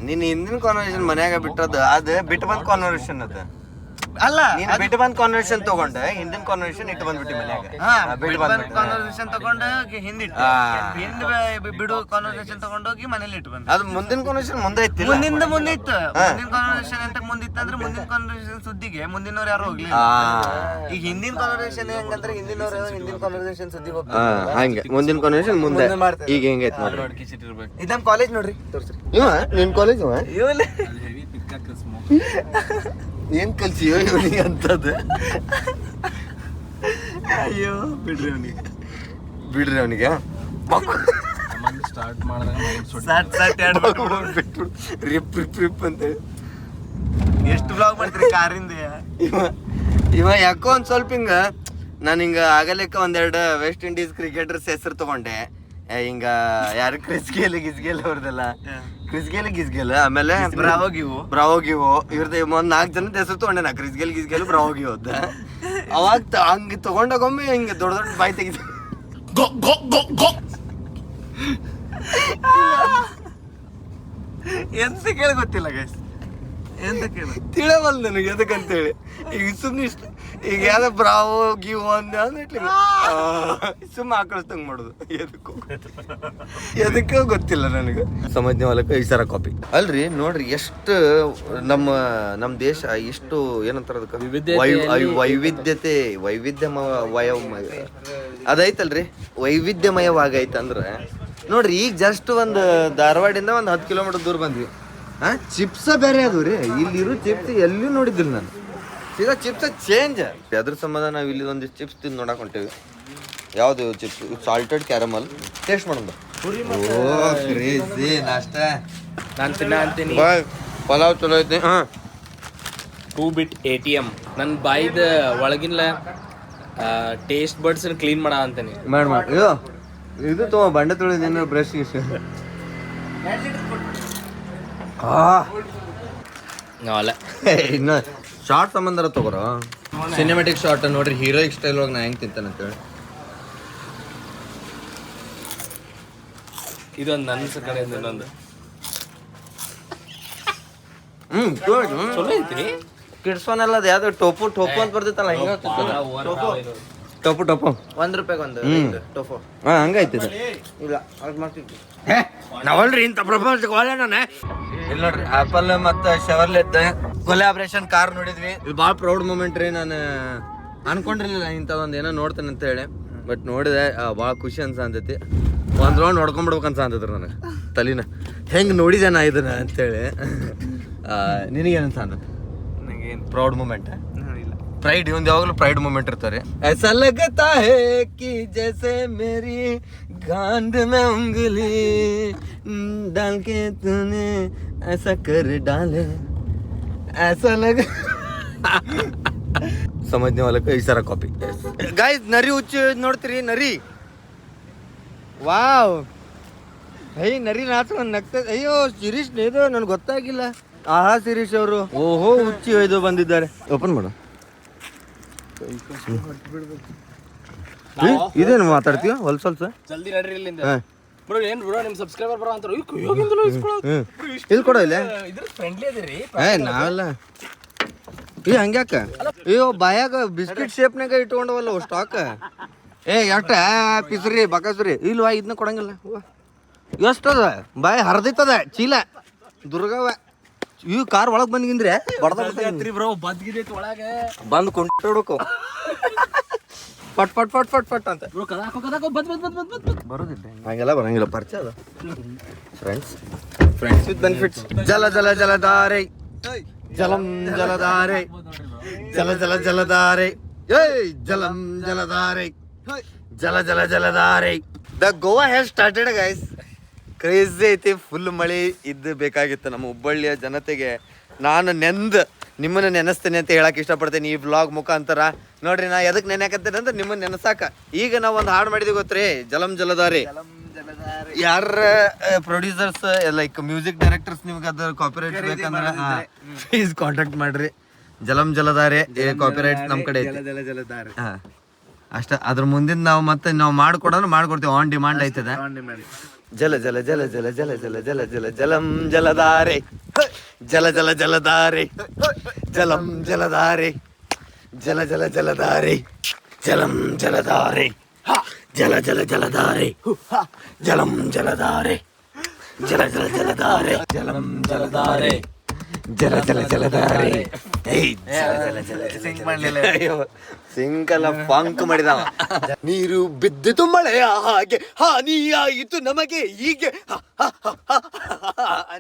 ನೀನ್ ಹಿಂದಿನ ಕಾನ್ವರ್ಸೇಷನ್ ಮನ್ಯಾಗ ಬಿಟ್ಟದ್ದು. ಅದು ಬಿಟ್ಟು ಬಂದ್ ಕಾನ್ವರ್ಸೇಷನ್ ಅದು ಅಲ್ಲ. ನೀನ್ ಬಿಟ್ಟು ಬಂದ್ ಕಾನ್ವರ್ಸೇಷನ್ ತಗೊಂಡೆ ಹಿಂದಿನ ಕಾನ್ವರ್ಸೇಷನ್ ಇಟ್ಟು ಬಂದ್ಬಿಟ್ಟಿ ಮನ್ಯಾಗ. ಕಾನ್ವರ್ಸೇಷನ್ ತಗೊಂಡು ಹಿಂದಿಟ್ಟು ಹಿಂದ್ ಬಿಡು ಕಾನ್ವರ್ಸೇಷನ್ ತಗೊಂಡೋಗಿ ಮನೇಲಿ ಇಟ್ಟು ಬಂದ. ಅದು ಮುಂದಿನ ಕಾನ್ವರ್ಸೇಷನ್ ಮುಂದೆ ಇತ್ತು. ಮುಂದೆ ಇತ್ತು. ಮುಂದಿನ ಕಾನ್ವರ್ಸೇಷನ್ ಎಂತ ಮುಂದಿತ್ತು ಅಂದ್ರೆ ಮುಂದಿನ ಕಾನ್ವರ್ಸೇಷನ್ ಸುದ್ದಿಗೆ ಮುಂದಿನವ್ರು ಯಾರು ಹೋಗ್ಲಿ. ಈಗ ಹಿಂದಿನ ಕಾನ್ವರ್ಸೇಷನ್ ಹೆಂಗಂದ್ರೆ ಹಿಂದಿನ ಕಾನ್ವರ್ಸೇಷನ್ ಸುದ್ದಿಗೆ ಹೋಗ್ತಾರೆ. ಹಂಗೆ ಮುಂದಿನ ಕಾನ್ವರ್ಸೇಷನ್ ಮುಂದೆ ಈಗ ಹೆಂಗೈತ್ ನೋಡ್ರಿ. ಇದು ನಮ್ಮ ಕಾಲೇಜ್ ನೋಡ್ರಿ, ತೋರ್ಸ್ರಿ. ನಿನ್ ಕಾಲೇಜ್ ಇವಲ್ಲ ಹೆವಿ ಪಿಕ್ ಸ್ಮೋಕ್. ಏನ್ ಕಲ್ಸಿಯೋ ಇವನಿಗೆ ಅಂತದ್ದು. ಅಯ್ಯೋ ಬಿಡ್ರಿ ಅವನಿಗೆ ಸ್ಟಾರ್ಟ್ ಮಾಡಿದಾಗ ರಿಪ್ ರಿಪ್ ರಿಪ್ ಅಂತ. ಎಷ್ಟು ಬ್ಲಾಗ್ ಮಾಡ್ತೀರಿ ಕಾರಿಂದ? ಇವ ಯಾಕೋ ಒಂದ್ ಸ್ವಲ್ಪ ಹಿಂಗ ನಾನು ಹಿಂಗ ಆಗಲಿಕ್ಕ ಒಂದೆರಡು ವೆಸ್ಟ್ ಇಂಡೀಸ್ ಕ್ರಿಕೆಟರ್ಸ್ ಹೆಸರು ತಗೊಂಡೆ ಹಿಂಗ ಯಾರು ಕ್ರಿಸ್ಗೇಲ್ ಗಿಸ್ಗೇಲ್ ಅವ್ರದೆಲ್ಲ ಗಿಸ್ಗೇಲ್ ಆಮೇಲೆ ಬ್ರಾವೋಗಿವು ಇವ್ರದ್ದು ಒಂದ್ 4 ಜನದ ಹೆಸರು ತಗೊಂಡೆ ನಾ ಕ್ರಿಸ್ಗೇಲ್ ಬ್ರಾವೋಗಿವು ಅಂತ ಅವಾಗ ಹಂಗ ತಗೊಂಡಾಗೊಮ್ಮೆ ಹಿಂಗ ದೊಡ್ಡ ದೊಡ್ಡ ಬಾಯಿ ತೆಗಿತ ಎಂತ ಕೇಳ ಗೊತ್ತಿಲ್ಲ ಗೈಸ್, ಎಂತ ಕೇಳ ತಿಳವಲ್ ನನಗೆ ಎದಕ್ಕಂತೇಳಿ. ಈಗ ಸುಮ್ನೆ ಇಷ್ಟ ಈಗ ಯಾವ್ದ ಬ್ರಾವೋ ಗಿವ್ ಅಂದ್ಲಿ ಸುಮ್ಮ ಆಕಳಿಸ್ದಂಗ್ ಮಾಡೋದು. ಎದಕ್ಕೂ ಗೊತ್ತಿಲ್ಲ ನನಗೆ. ಸಮಾಜ ಹೊಲಕ್ಕೆ ಈ ಸರ ಕಾಪಿ ಅಲ್ರಿ. ನೋಡ್ರಿ ಎಷ್ಟು ನಮ್ಮ ದೇಶ ಎಷ್ಟು ಏನಂತಾರ ಅದಕ್ಕೆ ಅದೈತಲ್ರಿ, ವೈವಿಧ್ಯಮಯವಾಗೈತಂದ್ರ ನೋಡ್ರಿ. ಈಗ ಜಸ್ಟ್ ಒಂದು ಧಾರವಾಡಿಂದ ಒಂದು 10 ಕಿಲೋಮೀಟರ್ ದೂರ ಬಂದ್ವಿ. ಚಿಪ್ಸ ಬೇರೆ ಅದು ರೀ, ಇಲ್ಲಿರೋ ಚಿಪ್ಸ್ ಎಲ್ಲೂ ನೋಡಿದ್ದಿಲ್ಲ ನಾನು. ಸೀದಾ ಚಿಪ್ಸ್ ಚೇಂಜ್. ಅದ್ರ ಸಂಬಂಧ ನಾವು ಇಲ್ಲಿ ಒಂದಿಷ್ಟು ಚಿಪ್ಸ್ ತಿಂದು ನೋಡಕ್ ಹೊಂಟೇವಿ. ಯಾವ್ದು ಚಿಪ್ಸ್? ಸಾಲ್ಟೆಡ್ ಕ್ಯಾರಮಲ್ ಟೇಸ್ಟ್ ಮಾಡೋದು. ನಾಷ್ಟ ಅಂತೀನಿ. ಪಲಾವ್ ಚಲೋ ಐತಿ. 2-bit ATM ನನ್ನ ಬಾಯಿದ ಒಳಗಿನ ಟೇಸ್ಟ್ ಬರ್ಡ್ಸ್ ಕ್ಲೀನ್ ಮಾಡ ಅಂತೀನಿ. ಮಾಡಿ ಇದು ತಗೋ, ಬಂಡೆ ತೊಳೆದೇನು ಬ್ರಷ್ ಗಿಶ್. ಅಲ್ಲ ಇನ್ನು ಶಾರ್ಟ್ ಸಂಬಂಧ ತಗೋರ. ಸಿನಿಮ್ಯಾಟಿಕ್ ಶಾರ್ಟ್ ನೋಡ್ರಿ, ಹೀರೋಯಿಕ್ ಸ್ಟೈಲ್ ಒಳಗೆ ನಾ ಹೆಂಗ್ ತಿಂತಾನಂತೇಳಿ. ಇದೊಂದು ನನ್ನ ಕಡೆಯಿಂದ ಇನ್ನೊಂದು ಚಲೋ ಐತಿ. ಕಿಡ್ಸೋನ್ ಅಲ್ಲ, ಅದು ಯಾವ್ದು ಟೋಪು ಅಂತ ಬರ್ತಿತ್ತಲ್ಲ, ಹಿಂಗ ಟೋಪು ₹1 ಒಂದು ಟೋಫೋ. ಹಾ ಹಂಗೈತಿ. ಇಲ್ಲ ಅದು ಮಾಡ್ತಿದ್ವಿ ನಾವಲ್ರಿ ಇಂಥ ಪ್ರಪಂಚಕ್ಕೆ ಒಳ್ಳೆ ನಾನು. ಇಲ್ಲಿ ನೋಡ್ರಿ, ಆಪಲ್ ಮತ್ತು ಶೆವರ್ಲೆಟ್ ಕೊಲಾಬ್ರೇಷನ್ ಕಾರ್ ನೋಡಿದ್ವಿ. ಇದು ಭಾಳ ಪ್ರೌಡ್ ಮೂಮೆಂಟ್ ರೀ. ನಾನು ಅನ್ಕೊಂಡಿರ್ಲಿಲ್ಲ ಇಂಥದೊಂದು ಏನೋ ನೋಡ್ತೇನೆ ಅಂತ ಹೇಳಿ. ಬಟ್ ನೋಡಿದೆ, ಭಾಳ ಖುಷಿ ಅನ್ಸಂತೈತಿ. ಒಂದು ರೌಂಡ್ ನೋಡ್ಕೊಂಡ್ಬಿಡ್ಬೇಕು ಅನ್ಸಂತೈತ್ರಿ ನನಗೆ ತಲೆನ. ಹೆಂಗೆ ನೋಡಿದೆ ನಾ ಇದನ್ನ ಅಂತೇಳಿ. ನಿನಗೇನು ಅನ್ಸಂತೈತಿ? ನನಗೇನು ಪ್ರೌಡ್ ಮೂಮೆಂಟ್ ಇಲ್ಲ. ಪ್ರೈಡ್, ಇವಂದು ಯಾವಾಗಲೂ ಪ್ರೈಡ್ ಮೂಮೆಂಟ್ ಇರ್ತಾರೆ. ऐसा लगता है कि जैसे मेरी गांड में उंगली डाल के तूने ऐसा कर डाले ऐसा लग समझने वाला को इशारा कॉपी. गाइस ನರಿ ಹುಚ್ಚು ನೋಡ್ತೀರಿ? ನರಿ, ವಾವ್. ನರಿ ನಾಚ್ಕೊಂಡು ನಗ್ತದೆ. ಅಯ್ಯೋ ಶಿರೀಶ್, ಇದು ನನ್ಗೆ ಗೊತ್ತಾಗಿಲ್ಲ. ಆಹಾ ಶಿರೀಶ್ ಅವರು, ಓಹೋ ಹುಚ್ಚಿ ಇದು ಬಂದಿದ್ದಾರೆ. ಓಪನ್ ಮಾಡು. ಇದೇನು ಮಾತಾಡ್ತೀವ ಹೊಲ್ಸೊಲ್ಸ? ಜಲ್ದಿ ನಡ್ರಿ ಇಲ್ಲಿಂದ. ಹಾ ಬ್ರೋ ಏನ್ ಬ್ರೋ ನಿಮ್ ಸಬ್ಸ್ಕ್ರೈಬರ್ ಬರೋ ಅಂತಾರ. ಇಲ್ಲಿ ಕೊಡೋ ಇಲ್ಲೇ. ಇದ್ರ ಫ್ರೆಂಡ್ಲಿ ಅದಿರಿ. ನಾವೆಲ್ಲ ಹಂಗ್ಯಾಕ? ಅಯ್ಯೋ ಬಾಯಾಗ ಬಿಸ್ಕಿಟ್ ಶೇಪ್ನಾಗ ಇಟ್ಕೊಂಡವಲ್ಲ ಸ್ಟಾಕ್. ಎಷ್ಟ ಪಿಸ್ರಿ ಬಕಸ್ರಿ ಇಲ್ವಾ? ಇದನ್ನ ಕೊಡಂಗಿಲ್ಲ. ಎಷ್ಟದ ಬಾಯಿ ಹರಿದೈತದ ಚೀಲ ದುರ್ಗವ. ಇವ್ ಕಾರ್ ಒಳಗ್ ಬಂದ್ಗಿಂದ್ರೆ ಬ್ರೋ ಬದ್ಗಿದೈತಿ ಒಳಗೆ. ಬಂದು ಕೊಂಡೋಡಕು ಪಟ್ ಪಟ್ ಪಟ್ ಪಟ್ ಪಟ್ ಅಂತ. ಬ್ರೋ ಕದಾಕೋ ಬದ್ ಬರೋದಿಲ್ಲ, ಹಂಗೆಲ್ಲ ಬರಂಗಿಲ್ಲ. ಪರಿಚಯ ಅದ friends with benefits. Jaladhare ಜಲಂ Jaladhare Jaladhare ಜಲಂ Jaladhare Jaladhare. The Goa has started guys. Crazy ಐತಿ. ಫುಲ್ ಮಳೆ ಇದ್ದು ಬೇಕಾಗಿತ್ತು ನಮ್ಮ ಹುಬ್ಬಳ್ಳಿಯ ಜನತೆಗೆ. ನಾನು ನಿಮ್ಮನ್ನ ನೆನೆಸ್ತೇನೆ ಅಂತ ಹೇಳಕ್ ಇಷ್ಟಪಡ್ತೇನೆ ಈ ವ್ಲಾಗ್ ಮುಖಾಂತರ. ನೋಡ್ರಿ, ನಾ ಎದಕ್ಕೆ ನೆನೆಕತ್ತೇನೆ ಅಂದ್ರೆ ನಿಮ್ಮನ್ನ ನೆನೆಸಾಕ. ಈಗ ನಾವು ಒಂದು ಹಾಡು ಮಾಡಿದ್ವಿ ಗೊತ್ತ್ರಿ, ಜಲಂ ಜಲಧಾರೆ. ಯಾರ ಪ್ರೊಡ್ಯೂಸರ್ಸ್ ಲೈಕ್ ಮ್ಯೂಸಿಕ್ ಡೈರೆಕ್ಟರ್ಸ್ ನಿಮ್ಗೆ ಅದ್ರ ಕಾಪಿರೈಟ್ ಬೇಕಂದ್ರೆ ಪ್ಲೀಸ್ ಕಾಂಟ್ಯಾಕ್ಟ್ ಮಾಡ್ರಿ. ಜಲಂ ಜಲಧಾರೆ ಕಾಪಿರೈಟ್ ನಮ್ಮ ಕಡೆ ಐತಿ. ಹಾ ಅಷ್ಟ. ಅದ್ರ ಮುಂದಿನ ನಾವು ಮತ್ತೆ ನಾವು ಮಾಡ್ಕೊಡ್ತೀವಿ. ಆನ್ ಡಿಮಾಂಡ್ ಐತದ. ಜಲ ಜಲ ಜಲ ಜಲ ಜಲ ಜಲ ಜಲ ಜಲ ಜಲಂ ಜಲಧಾರೆ ಜಲಧಾರೆ ಜಲಂ ಜಲಧಾರೆ ಜಲಧಾರೆ ಜಲಂ ಜಲಧಾರೆ ಜಲಧಾರೆ ಜಲಂ ಜಲಧಾರೆ ಜಲಧಾರೆ ಜಲಂ ಜಲಧಾರೆ ಜಲಧಾರೆ. ಸಿಂಕಲ್ಲ ಫಂಕ್ ಮಾಡಿದವ. ನೀರು ಬಿದ್ದಿತು ಮಳೆಯ ಹಾಗೆ, ಹಾನಿಯಾಯಿತು ನಮಗೆ ಹೀಗೆ.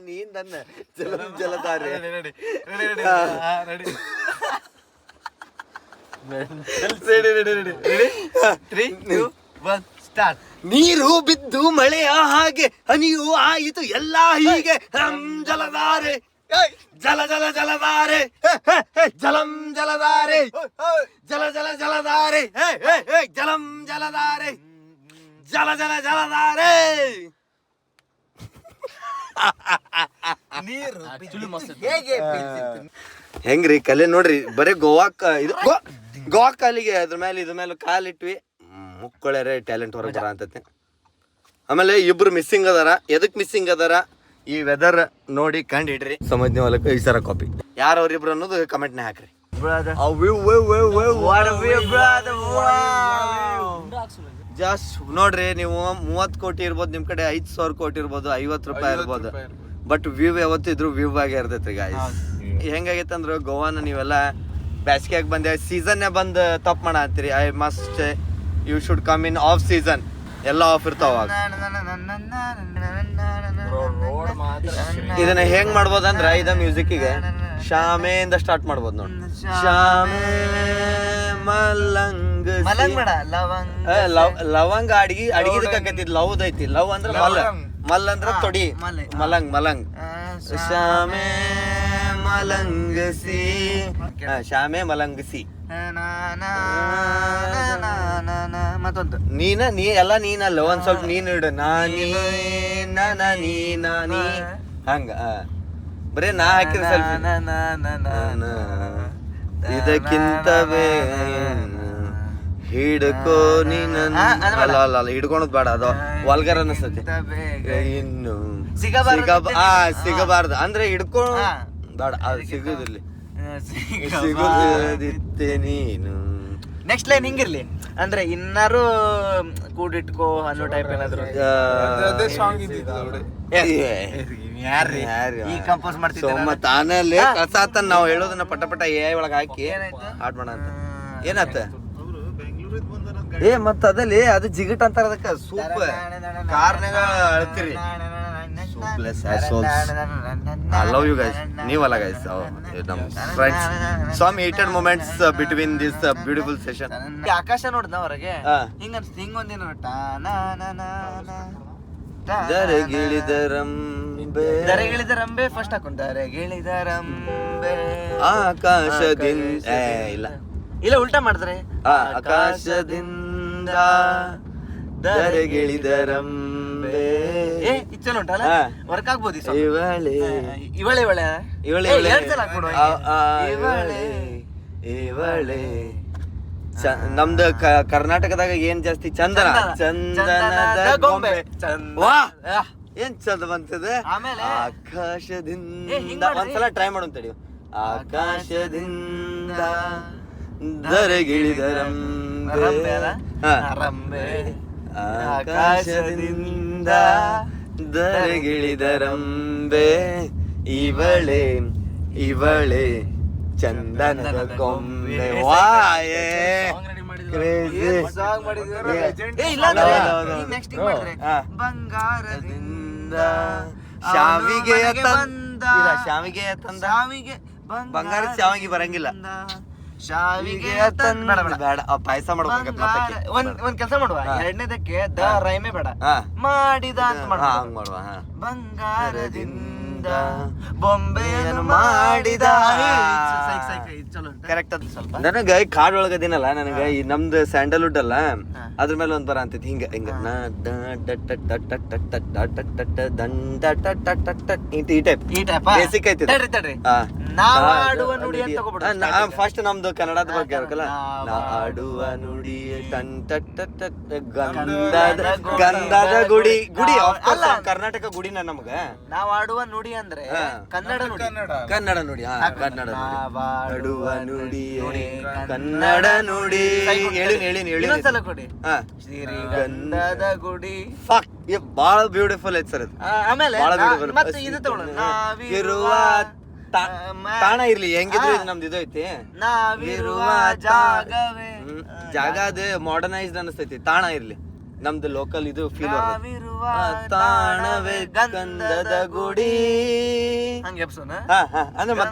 ನೀನ್ ನನ್ನ ಜಲಧಾರೆ. ನೀರು ಬಿದ್ದು ಮಳೆಯ ಹಾಗೆ, ಹನಿಯೂ ಆಯಿತು ಎಲ್ಲ ಹೀಗೆ. ಜಲಧಾರೆ ಜಲ ಜಲ ಜಲಧಾರೆ ಜಲಂ ಜಲಧಾರೆ ಜಲ ಜಲ ಜಲಧಾರೆ ಜಲಂ ಜಲಧಾರೆ ಜಲ ಜಲ ಜಲಧಾರೆ ಹೆಂಗ್ರಿ ಕಲೆ ನೋಡ್ರಿ ಬರೀ ಗೋವಾಕ್ ಇದು ಗೋವಾ ಕಾಲಿಗೆ ಅದ್ರ ಮೇಲೆ ಕಾಲಿಟ್ವಿ ಮುಕ್ಕೊಳ್ಯಾರ ಟ್ಯಾಲೆಂಟ್ ಹೊರಗೆ ಬರ ಅಂತತೆ. ಆಮೇಲೆ ಇಬ್ರು ಮಿಸ್ಸಿಂಗ್ ಅದಾರ. ಎದಕ್ ಮಿಸ್ಸಿಂಗ್ ಅದಾರ ಈ ವೆದರ್ ನೋಡಿ ಕಂಡು ಹಿಡ್ರಿ. ಸಮಜ್ಞೆ ಹೊಲಕ್ಕೆ ಈ ಸರ ಕಾಪಿ ಯಾರು ಅವ್ರಿಬ್ರು ಅನ್ನೋದು ಕಮೆಂಟ್ನ ಹಾಕ್ರಿ. ಜಸ್ಟ್ ನೋಡ್ರಿ, ನೀವು 30 ಕೋಟಿ ಇರ್ಬೋದು, ನಿಮ್ ಕಡೆ 5,000 ಕೋಟಿ ಇರ್ಬೋದು, 50 ರೂಪಾಯಿ ಇರ್ಬೋದು, ಬಟ್ ವ್ಯೂ ಯಾವತ್ತಿದ್ರು ವ್ಯೂ ಆಗಿ ಇರ್ತೈತ್ರಿ ಗಾಯ್ಸ್. ಹೆಂಗಾಗೈತೆ ಅಂದ್ರೆ ಗೋವಾನ ನೀವೆಲ್ಲ ಬ್ಯಾಸ್ಗ್ಯಾಗ ಬಂದೆ ಸೀಸನ್ನೇ ಬಂದು ತಪ್ಪು ಮಾಡ ಅಂತೀರಿ. I must you should come in off season. ಎಲ್ಲ ಆಫ್ ಇರ್ತಾವ. ಇದನ್ನ ಹೆಂಗ್ ಮಾಡ್ಬೋದಂದ್ರ ಇದ ಮ್ಯೂಸಿಕ್ಗೆ ಶಾಮೆಯಿಂದ ಸ್ಟಾರ್ಟ್ ಮಾಡ್ಬೋದು ನೋಡಿ. ಶಾಮೆ ಮಲಂಗ್ ಲವಂಗ ಅಡಿಗಿದಕ್ಕೈತಿ. ಲವ್ ಐತಿ. ಲವ್ ಅಂದ್ರ ಮಲ್ ಅಂದ್ರ ತೊಡಿ. ಮಲಂಗ್ ಶಾಮೆ ಮಲಂಗಸಿ. ಶಾಮೆ ಮಲಂಗಸಿ. ಮತ್ತೊಂದು ನೀ ಎಲ್ಲ ನೀನಲ್ಲ, ಒಂದ್ ಸ್ವಲ್ಪ ನೀನ್ ಇಡು. ನಾನಿ ಹಂಗ ಬರೇ ನಾ ಹಾಕಿದ ಸ್ವಲ್ಪ ಇದಕ್ಕಿಂತ ಹಿಡ್ಕೋ ನೀನ. ಅಲ್ಲ ಹಿಡ್ಕೊಳದ್ ಬೇಡ, ಅದು ವಲ್ಗರ್ ಅನಿಸ್ತತಿ. ಇನ್ನು ಸಿಗಬಾರ್ದು ಅಂದ್ರೆ ಹಿಡ್ಕೊ ಬೇಡ, ಅದು ಸಿಗುದಿಲ್ಲ. ಸಿಗುದಿತ್ತೆ ನೀನು. ನೆಕ್ಸ್ಟ್ ಲೈನ್ ಹಿಂಗಿರ್ಲಿ ಅಂದ್ರೆ ಇನ್ನಾರು ಕೂಡಿಟ್ಕೋ ಅನ್ನೋ ಟೈಪ್ ಏನಾದ್ರು ಸಾಂಗ್ ಇದ್ದಿದ್ದು ಈ ಕಂಪೋಸ್ ಮಾಡ್ತಿದ್ದೆ ತಾನಲ್ಲಿ ಕಳ್ಸಾತ ನಾವು ಹೇಳೋದನ್ನ ಪಟ AI ಒಳಗ ಹಾಕಿ ಹಾಡ್ ಮಾಡ ಅಂತ. ಏನತ್ತ ಮತ್ತ ಅದಲ್ಲಿ ಅದು ಜಿಗಟ್ ಅಂತಾರ. ಅದಕ್ಕ ಸೂಪ್ ಕಾರ್ನಾಗ ಅಳ್ತೀರಿ. I love you guys. ನೀವಲ್ಲ guys, ನಮ್ಮ friends. Some heated moments between this beautiful session. ಆಕಾಶ ನೋಡ್ದ ಹೊರಗೆ ಹಿಂಗ ಹಿಂಗೊಂದೇನು ದರೆಗಿಳಿದರಂಬೆ ಫಸ್ಟ್ ಹಾಕೊಂಡ್ ದರೆಗಿಳಿದರಂಬೆ ಆಕಾಶದಿಂದ ಇಲ್ಲ ಉಲ್ಟಾ ಮಾಡಿದ್ರೆ ಆಕಾಶದಿಂದ ದರೆಗಿಳಿದರಂಬೆ. ಚಲೋ ಉಂಟಲ್ಲ, ವರ್ಕ್ ಆಗ್ಬೋದು. ಇವಳೆ ನಮ್ದು ಕರ್ನಾಟಕದಾಗ ಏನ್ ಜಾಸ್ತಿ ಚಂದನದ ಗೊಂಬೆ. ವಾ ಏನ್ ಚಂದ ಬಂತದೆ. ಆಕಾಶದಿಂದ ಒಂದ್ಸಲ ಟ್ರೈ ಮಾಡೋಣ ತಡಿ. ಆಕಾಶದಿಂದ ದರೆಗಿಳಿದರಂಬೆ. ಆಕಾಶದಿಂದ ದರೆಗಿಳಿದರಂಬೆ ಇವಳೆ ಚಂದನದ ಗೊಂಬೆ. ವಾಯೇ ಬಂಗಾರದಿಂದ ಶಾವಿಗೆಯ ತಂದ. ಬಂಗಾರದ ಶಾವಿಗೆ ಬರಂಗಿಲ್ಲ. ಶಾವಿಗೆ ಬೇಡ, ಪಾಯಸ ಮಾಡ್ಬೇಕು. ಒಂದ್ ಕೆಲಸ ಮಾಡುವ, ಎರಡನೇದಕ್ಕೆ ದ ರೈಮೆ ಬೇಡ, ಮಾಡಿದ ಅಂತ ಮಾಡುವ. ಬಂಗಾರದಿಂದ ಬೊಂಬೆಯನ್ನು ಮಾಡಿದ. ಕರೆಕ್ಟ್. ಅದು ಸ್ವಲ್ಪ ನನಗ ಕಾಡ್ ಒಳಗದಿನಲ್ಲ, ನನಗ ಈ ನಮ್ದು ಸ್ಯಾಂಡಲ್ವುಡ್ ಅಲ್ಲ ಅದ್ರ ಮೇಲೆ ಒಂದ್ ಬರ ಅಂತೈತಿ ಹಿಂಗ ಈ ಟೈಪ್ ಬೇಸಿಕ್ ಐತಿ. ಫಸ್ಟ್ ನಮ್ದು ಕನ್ನಡದ ಬಗ್ಗೆ ಇರ್ಕಲ್ಲ. ನಾಡುವ ನುಡಿ ಗಂಧದ ಗುಡಿ. ಕರ್ನಾಟಕ ಗುಡಿನ ನಮಗ. ನಾವ್ ಆಡುವ ನುಡಿ ಅಂದ್ರೆ ಕನ್ನಡ ನುಡಿ. ಕನ್ನಡ ನುಡಿ. ಆಡುವ ನುಡಿ ಕನ್ನಡ ನುಡಿ. ಇನ್ನೊಂದ್ಸಲ ಕೊಡಿ. ಶ್ರೀಗಂಧದ ಗುಡಿ. ಬಾಳ ಬ್ಯೂಟಿಫುಲ್ ಐತಿ ಸರ್. ಆಮೇಲೆ ಮತ್ತೆ ಇದು ತಗೊಳ್ಳೋಣ. ಇರುವ ತಾಣ ಇರ್ಲಿ, ಹೆಂಗಿದ್ರು ಇದು ನಮ್ದು ಇದು ಐತಿ. ನಾವಿರುವ ಜಾಗವೇ ಜಾಗ ಅದು ಮಾಡರ್ನೈಸ್ಡ್ ಅನಿಸ್ತೈತಿ. ತಾಣ ಇರ್ಲಿ. ನಮ್ದು ಲೋಕಲ್ ಇದು ಫೀಲ್ ತಾಣವೇ ಗಂಧದ ಗುಡಿ ಹಂಗೆ ಎಪ್ಸೋನ ಅಂದ್ರೆ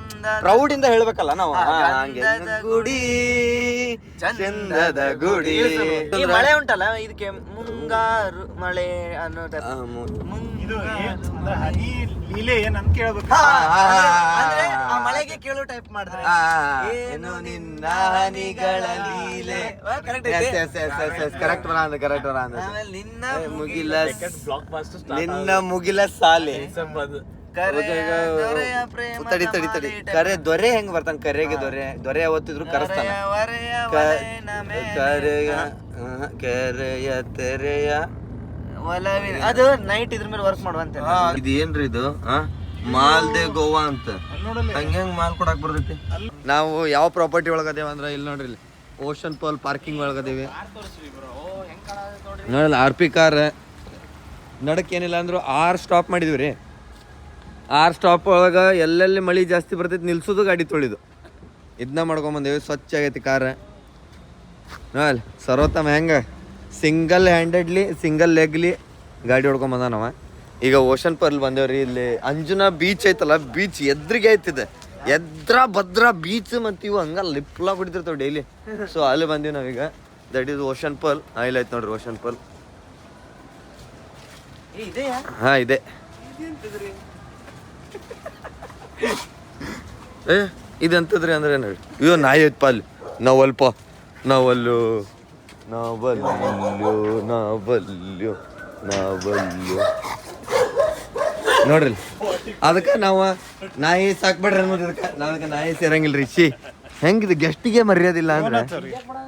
ಪ್ರೌಡ್ ಇಂದ ಹೇಳ್ಬೇಕಲ್ಲ ನಾವು ಹಂಗೆ ಗುಡಿ ಚಂದದ ಗುಡಿ ಈ ಮಳೆ ಉಂಟಲ್ಲ ಇದಕ್ಕೆ ಮುಂಗಾರು ಮಳೆ ಅನ್ನೋ ಲೀಲೆ ಏನಂತ ಕೇಳ್ಬೇಕು. ಅಂದ್ರೆ ಆ ಮಳೆಗೆ ಕೇಳೋ ಟೈಪ್ ಮಾಡಿದ್ರೆ ಏನು ನಿನ್ನ ಹನಿಗಳ ಲೀಲೆ ಕರೆಕ್ಟ್ ಬರ ನಿನ್ನ ಮುಗಿಲ ಬ್ಲಾಕ್ ಬಾಸ್ಟರ್ ನಿನ್ನ ಮುಗಿಲ ಸಾಲೆ ತಡಿ ತಡಿ ತಡಿ ಕರೆ ದೊರೆ ಹೆಂಗ್ ಬರ್ತಾನ ಕರೆಗೆ ದೊರೆ ಯಾವತ್ತಿದ್ರು ಕರೆಸ್ತಾನ ಕರೆಯ ಕೆರೆಯ ತೆರೆಯ ಅದು ನೈಟ್ ಇದ್ರ ಮೇಲೆ ವರ್ಕ್ ಮಾಡುವಂತ. ಇದು ಏನ್ರಿ ಇದು ಮಾಲ್ದೆ ಗೋವಾ ಅಂತ ಹಂಗ ಮಾಲ್ ಕೊಡಕ್ ಬರ್ತೈತಿ. ನಾವು ಯಾವ ಪ್ರಾಪರ್ಟಿ ಒಳಗದೇವ ಅಂದ್ರ ಇಲ್ಲಿ ನೋಡ್ರಿ ಇಲ್ಲಿ ಓಷನ್ ಪೋಲ್ ಪಾರ್ಕಿಂಗ್ ಒಳಗದೇವಿ ನೋಡಲ್ಲ. RP ಕಾರ್ ನಡಕ್ ಏನಿಲ್ಲ ಅಂದ್ರು 6 ಸ್ಟಾಪ್ ಮಾಡಿದ್ವಿ ರೀ. 6 ಸ್ಟಾಪ್ ಒಳಗೆ ಎಲ್ಲೆಲ್ಲಿ ಮಳೆ ಜಾಸ್ತಿ ಬರ್ತೈತಿ ನಿಲ್ಸೋದು ಗಾಡಿ ತೊಳಿದು ಇದನ್ನ ಮಾಡ್ಕೊಂಬಂದೇವಿ. ಸ್ವಚ್ಛ ಆಗೈತಿ ಕಾರ್ ನೋಡಲ್ಲ. ಸರ್ವೋತ್ತಮ ಹೆಂಗ ಸಿಂಗಲ್ ಹ್ಯಾಂಡೆಡ್ಲಿ ಸಿಂಗಲ್ ಲೆಗ್ಲಿ ಗಾಡಿ ಹೊಡ್ಕೊಂಬಂದ ನಾವ. ಈಗ ಓಷನ್ ಪರ್ಲ್ ಬಂದೇವ್ರಿ. ಇಲ್ಲಿ ಅಂಜುನಾ ಬೀಚ್ ಐತಲ್ಲ, ಬೀಚ್ ಎದ್ರಿಗೆ ಐತಿದೆ. ಎದ್ರ ಭದ್ರ ಬೀಚ್ ಮತ್ತು ಇವು ಹಂಗ ಲಿಪ್ಲ ಬಿಡ್ತಿರ್ತಾವ ಡೈಲಿ. ಸೊ ಅಲ್ಲಿ ಬಂದೀವಿ ನಾವೀಗ. That is ocean pearl. ಇಲ್ಲಿ ಐತೆ ನೋಡ್ರಿ ಓಷನ್ ಪರ್ಲ್. ಹಾ ಇದೆ. ಇದಂತದ್ರಿ ಅಂದ್ರೆ ಏನು ಹೇಳಿ ಇವ್ ನಾಯಿ ಐತ್ಪ ಅಲ್ಲಿ ನಾವಲ್ಪ ನಾವಲ್ಲು ನಾವಲ್ಲು ನಾವಲ್ಲು ನಾವಲ್ಲು ನೋಡ್ರಿ. ಅದಕ್ಕೆ ನಾವು ನಾಯಿ ಸಾಕ್ಬೇಡ್ರಿ ಅನ್ನೋದು. ಅದಕ್ಕೆ ನಾಯಿ ಸೇರಂಗಿಲ್ರಿ. ಹೆಂಗಿದು ಗೆಸ್ಟಿಗೆ ಮರ್ಯಾದಿಲ್ಲ ಅಂದ್ರೆ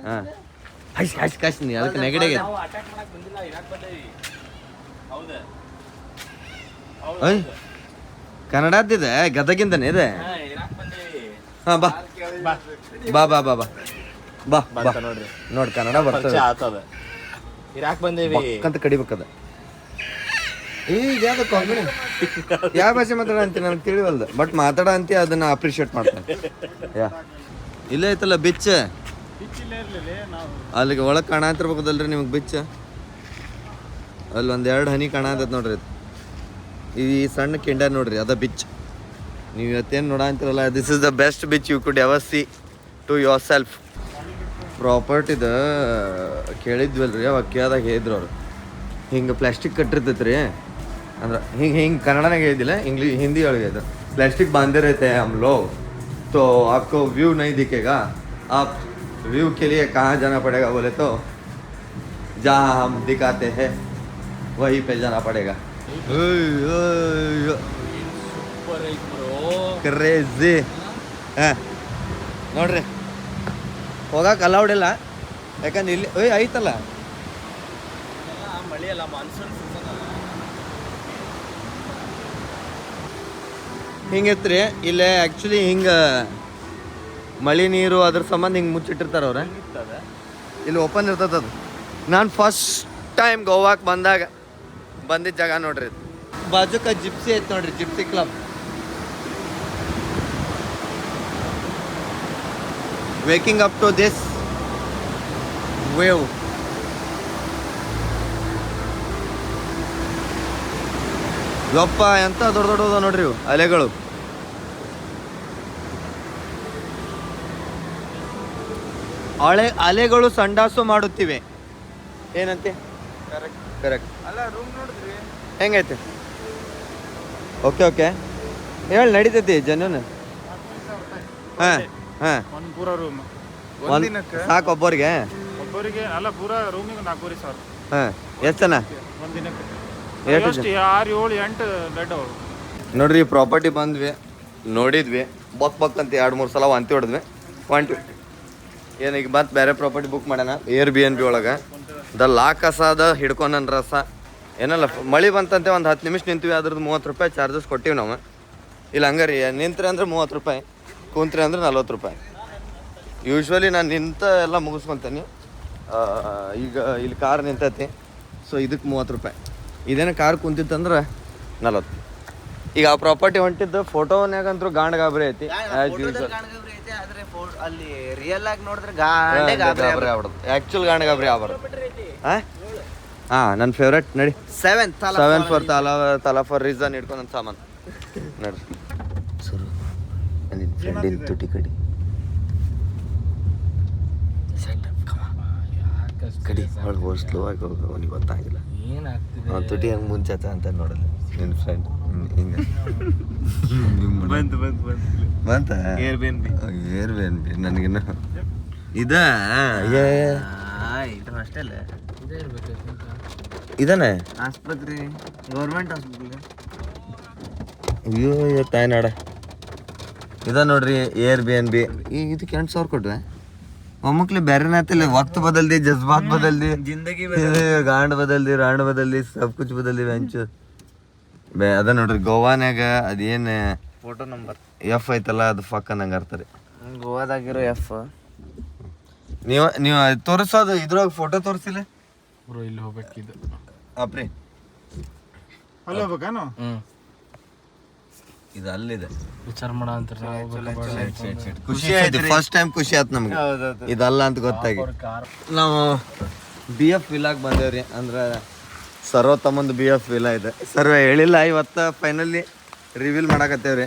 ಹಾಂ ಹಶ್ ಹಶ್ ಕಶ್ ನೀ ಅದಕ್ಕೆ ನೆಗಡಿಗೆ ಕನ್ನಡದ್ದಿದೆ ಗದಗಿಂದನೇ ಇದೆ. ಹಾಂ ಬಾ ಬಾ ಬಾ ಬಾ ಬಾ ಬಾ ನೋಡ್ರಿ ನೋಡಿ ಕನ್ನಡ ಬರ್ತದೆ. ಇರಾಕ್ ಬಂದೇವಿ ಅಂತ ಕಡಿಬೇಕದ. ಈಗ ಯಾವ್ದಕ್ಕ ಯಾವ ಭಾಷೆ ಮಾತಾಡ ಅಂತೀನಿ ನನಗೆ ತಿಳಿವಲ್ದು. ಬಟ್ ಮಾತಾಡ ಅಂತಿ ಅದನ್ನ ಅಪ್ರಿಷಿಯೇಟ್ ಮಾಡ್ತಾನೆ. ಇಲ್ಲೇ ಐತಲ್ಲ ಬಿಚ್ಚ, ಅಲ್ಲಿಗೆ ಒಳಗೆ ಕಾಣತಿರ್ಬೇಕದಲ್ರಿ ನಿಮಗೆ ಬಿಚ್ಚ. ಅಲ್ಲಿ 1-2 ಹನಿ ಕಾಣತೈತೆ ನೋಡ್ರಿ. ಈ ಸಣ್ಣ ಕೆಂಡ ನೋಡ್ರಿ ಅದ ಬಿಚ್. ನೀವು ಇವತ್ತೇನು ನೋಡ ಅಂತಿರಲ್ಲ, this is the best beach you could ever see to yourself. ಪ್ರಾಪರ್ಟಿದ ಕೇಳಿದ್ವಲ್ರಿ, ಅವಾಗ ಕೇಳಿದಾಗ ಹೇಳಿದ್ರು ಅವ್ರು ಹಿಂಗೆ ಪ್ಲಾಸ್ಟಿಕ್ ಕಟ್ಟಿರ್ತೈತೆ ರೀ ಅಂದ್ರೆ ಹಿಂಗೆ ಕನ್ನಡನಾಗ ಹೇಳಿದಿಲ್ಲ, ಹಿಂದಿ ಒಳಗೆ ಇದು प्लास्टिक बांधे रहते हैं हम लोग, तो आपको व्यू नहीं दिखेगा, आप व्यू के लिए कहाँ जाना पड़ेगा बोले तो जहाँ हम दिखाते हैं वहीं पे जाना पड़ेगा. ಕ್ರೇಜಿ. ಹಾಂ ನೋಡ್ರಿ ಹೋಗಕ್ಕೆ ಅಲೌಡ್ ಇಲ್ಲ, ಯಾಕಂದ್ರೆ ಇಲ್ಲಿ ಐತಲ್ಲ ಮಳೆ ಅಲ್ಲ ಮಾನ್ಸೂನ್ ಹಿಂಗಿತ್ರಿ. ಇಲ್ಲೇ ಆ್ಯಕ್ಚುಲಿ ಹಿಂಗೆ ಮಳೆ ನೀರು ಅದ್ರ ಸಂಬಂಧ ಹಿಂಗೆ ಮುಚ್ಚಿಟ್ಟಿರ್ತಾರೆ ಅವ್ರೆ. ಇಲ್ಲಿ ಓಪನ್ ಇರ್ತದೆ ಅದು. ನಾನು ಫಸ್ಟ್ ಟೈಮ್ ಗೋವಾಕ್ಕೆ ಬಂದಿದ್ದ ಜಾಗ ನೋಡ್ರಿ ಇದು. ಬಾಜುಕ ಜಿಪ್ಸಿ ಐತೆ ನೋಡ್ರಿ, gypsy club. Waking up to this wave. ಯಪ್ಪ ಎಂತ ದೊಡ್ಡ ದೊಡ್ಡದ ನೋಡ್ರಿ ಇವು ಅಲೆಗಳು. ಅಲೆಗಳು ಸಂಡಾಸು ಮಾಡುತ್ತಿವೆ. ಏನಂತೆ? ಕರೆಕ್ಟ್. ಅಲ್ಲ ರೂಮ್ ನೋಡಿದ್ರಿ ಹೆಂಗೈತೆ? ಓಕೆ ಓಕೆ ಹೇಳಿ ನಡೀತೈತಿ ಜನನು. ಹಾಂ ಹಾಂ ಒಂದು ಪೂರ ರೂಮ್ ಒಂದು ದಿನಕ್ಕೆ ಸಾಕು ಒಬ್ಬರಿಗೆ? ಒಬ್ಬರಿಗೆ ಅಲ್ಲ ಪೂರ ರೂಮಿಗೆ 4,500. ಹಾಂ ಎಷ್ಟು ಜನ? ಒಂದು ದಿನಕ್ಕೆ ಎಷ್ಟು ಎಷ್ಟು 6, 7, 8 ಬೆಡ್ ಅವರು. ನೋಡ್ರಿ ಪ್ರಾಪರ್ಟಿ ಬಂದ್ವಿ, ನೋಡಿದ್ವಿ, ಬಕ್ ಅಂತ 2-3 ಸಲ ವಾಂತಿ ಹೊಡೆದ್ವಿ. ಏನೀಗ ಮತ್ತೆ ಬೇರೆ ಪ್ರಾಪರ್ಟಿ ಬುಕ್ ಮಾಡ್ಯಾನ Airbnb ಒಳಗೆ. ದ ಲಾಕಸಾದ ಹಿಡ್ಕೊಂಡನ್ ರಸ ಏನಲ್ಲ. ಮಳೆ ಬಂತಂತೆ ಒಂದು 10 ನಿಮಿಷ ನಿಂತೀವಿ, ಅದ್ರದ್ದು 30 ರೂಪಾಯಿ ಚಾರ್ಜಸ್ ಕೊಟ್ಟಿವಿ ನಾವು. ಇಲ್ಲ ಹಂಗಾರಿ ನಿಂತ್ರೆ ಅಂದ್ರೆ 30 ರೂಪಾಯಿ, ಕೂತ್ರೆ ಅಂದ್ರೆ 40 ರೂಪಾಯಿ. ಯೂಶ್ವಲಿ ನಾನು ನಿಂತ ಎಲ್ಲ ಮುಗಿಸ್ಕೊತೀನಿ. ಈಗ ಇಲ್ಲಿ ಕಾರ್ ನಿಂತೈತಿ, ಸೊ ಇದಕ್ಕೆ 30 ರೂಪಾಯಿ. ಇದೇನೋ ಕಾರ್ ಕುಂತಿತ್ತಂದ್ರೆ 40. ಈಗ ಆ ಪ್ರಾಪರ್ಟಿ ಹೊಂಟಿದ್ದು ಫೋಟೋನ್ಯಾಗಂತೂ ಗಾಂಡ್ ಗಾಬರಿ ಐತಿ ಆ್ಯಸ್ ಯೂಶ್ವಲ್. ಆದ್ರೆ ಅಲ್ಲಿ ರಿಯಲ್ ಆಗಿ ನೋಡಿದ್ರೆ ಗಾಂಡೆ ಗಾಬರಿ ಆಗ್ಬಿಡುತ್ತೆ. ಆ್ಯಕ್ಚುಲ್ ಗಾಂಡ್ ಗಾಬರಿ ಆಗ್ಬಾರ್ದು. ಹಾಂ ಹಾ ನನ್ನ ಫೇವ್ರೇಟ್ ನಡಿ 7 7 ಫಾರ್ ತಲಾ ಫಾರ್ ರೀಸನ್ ಇಟ್ಕೊಂಡು ನನ್ನ ಸಾಮಾನು ನಡ್ರಿ ಸರು ನಿನ್ನ ಫ್ರೆಂಡಿನ ತುಟಿ ಕಡಿ ಕಡಿ ಅವಳು ಸ್ಲೋ ಆಗಿ ಹೋಗ ಅವನಿಗೆ ಗೊತ್ತಾಗಿಲ್ಲ ಏನಾಗ್ತಿದೆ ಅವ್ನ ತುಟಿ ಹೆಂಗೆ ಮುಂಚಾತ ಅಂತ ನೋಡಲ್ಲ ನಿನ್ನ ಫ್ರೆಂಡ್ ಹಿಂಗೆ ಬಂತ ಏರ್ ಬೇನ್ ಬಿ ನನಗಿನ್ನ ಇದ ಇದು ಅಷ್ಟೇ ಅಲ್ಲ ಇದೇ ಇರ್ಬೇಕು ಇದಾನೆ ಆಸ್ಪತ್ರೆ ಗೌರ್ಮೆಂಟ್ ಹಾಸ್ಪಿಟಲ್ ಅಯ್ಯೋ ತಾಯ್ನಾಡ ಇದ ನೋಡ್ರಿ ಏರ್ ಬಿ ಎನ್ ಬಿ ಇದಕ್ಕೆ 8,000 ಕೊಟ್ವೆ ಒಮ್ಮಕ್ಲಿ ಬೇರೆನೇ ಆತಿಲ್ಲ ವಕ್ತ್ ಬದಲ್ದಿ ಜಜ್ಬಾತ್ ಬದಲ್ದಿ ಜಿಂದಗಿ ಗಾಂಡ್ ಬದಲ್ದಿ ರಾಂಡ್ ಬದಲ್ದಿ ಸಬ್ ಕುಚ್ ಬದಲ್ದಿ ವೆಂಚೂರ್ ಅದ ನೋಡ್ರಿ ಗೋವಾನ್ಯಾಗ ಅದೇನು ಫೋಟೋ ನಂಬರ್ ಎಫ್ ಐತಲ್ಲ ಅದು ಫಕ್ ಅನ್ನಂಗೆ ಅರ್ತಾರೆ ಗೋವಾದಾಗಿರೋ ಎಫ್ ನೀವು ತೋರಿಸೋದು ಇದ್ರೊಳಗೆ ಫೋಟೋ ತೋರಿಸಿಲ್ಲ ಬ್ರೋ ಇಲ್ಲಿ ಹೋಗ್ಬೇಕಿದ್ದು ಅಪ್ರಿ ಅಲ್ಲಿ ಹೋಗ್ಬೇಕಾನು ಇದು ಅಲ್ಲಿದೆ ವಿಚಾರ ಮಾಡೋ ಅಂತಾರೆ ಖುಷಿ ಆಯ್ತು ಫಸ್ಟ್ ಟೈಮ್ ಖುಷಿ ಆಯ್ತು ನಮ್ಗೆ ಇದಲ್ಲ ಅಂತ ಗೊತ್ತಾಗಿ ನಾವು ಬಿ ಎಫ್ ವಿಲಾಗ್ ಬಂದೇವ್ರಿ ಅಂದ್ರೆ ಸರ್ವೋತ್ತಮಂದು ಬಿ ಎಫ್ ವಿಲಾ ಇದೆ ಸರ್ವೆ ಹೇಳಿಲ್ಲ ಇವತ್ತು ಫೈನಲಿ ರಿವೀಲ್ ಮಾಡಾಕತ್ತೇವ್ರಿ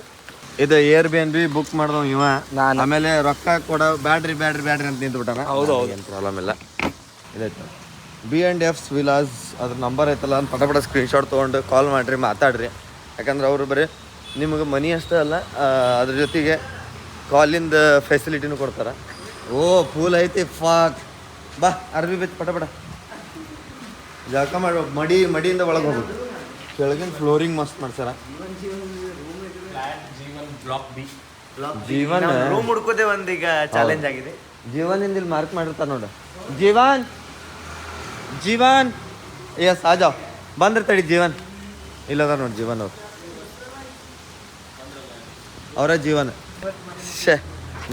ಇದು Airbnb book ಮಾಡ್ದವ್ ಇವ ಆಮೇಲೆ ರೊಕ್ಕ ಕೊಡೋ ಬ್ಯಾಡ್ರಿ ಅಂತ ನಿಂತ್ಬಿಟ್ಟಾನ ಏನು ಪ್ರಾಬ್ಲಮ್ ಇಲ್ಲ ಇದೈತೆ B&F ವಿಲಾಸ್ ಅದ್ರ ನಂಬರ್ ಐತಲ್ಲ ಅಂತ ಪಟ ಸ್ಕ್ರೀನ್ಶಾಟ್ ತೊಗೊಂಡು ಕಾಲ್ ಮಾಡಿರಿ ಮಾತಾಡ್ರಿ ಯಾಕಂದ್ರೆ ಅವರು ಬರೀ ನಿಮಗೆ ಮನಿ ಅಷ್ಟೇ ಅಲ್ಲ ಅದ್ರ ಜೊತೆಗೆ ಕಾಲಿಂದ ಫೆಸಿಲಿಟಿನೂ ಕೊಡ್ತಾರೆ ಓ ಫೂಲ್ ಐತಿ ಫಾಕ್ ಬಾ ಅರ್ಬಿ ಬಿತ್ತು ಪಟ ಜಳಕ ಮಾಡಿ ಮಡಿಯಿಂದ ಒಳಗೆ ಹೋಗೋದು ಕೆಳಗಿನ ಫ್ಲೋರಿಂಗ್ ಮಸ್ತ್ ಮಾಡ್ಸಾರ ಜೀವನ್ ರೂಮ್ ಹುಡ್ಕೋದೇ ಒಂದೀಗ ಚಾಲೆಂಜ್ ಆಗಿದೆ ಜೀವನಿಂದ ಇಲ್ಲಿ ಮಾರ್ಕ್ ಮಾಡಿರ್ತಾರೆ ನೋಡು ಜೀವನ್ ಎಸ್ ಆಜಾವ್ ಬಂದ್ರೆ ತಡಿ ಜೀವನ್ ಇಲ್ಲದ ನೋಡಿ ಜೀವನ್ ಅವ್ರು ಅವರ ಜೀವನ ಶೇ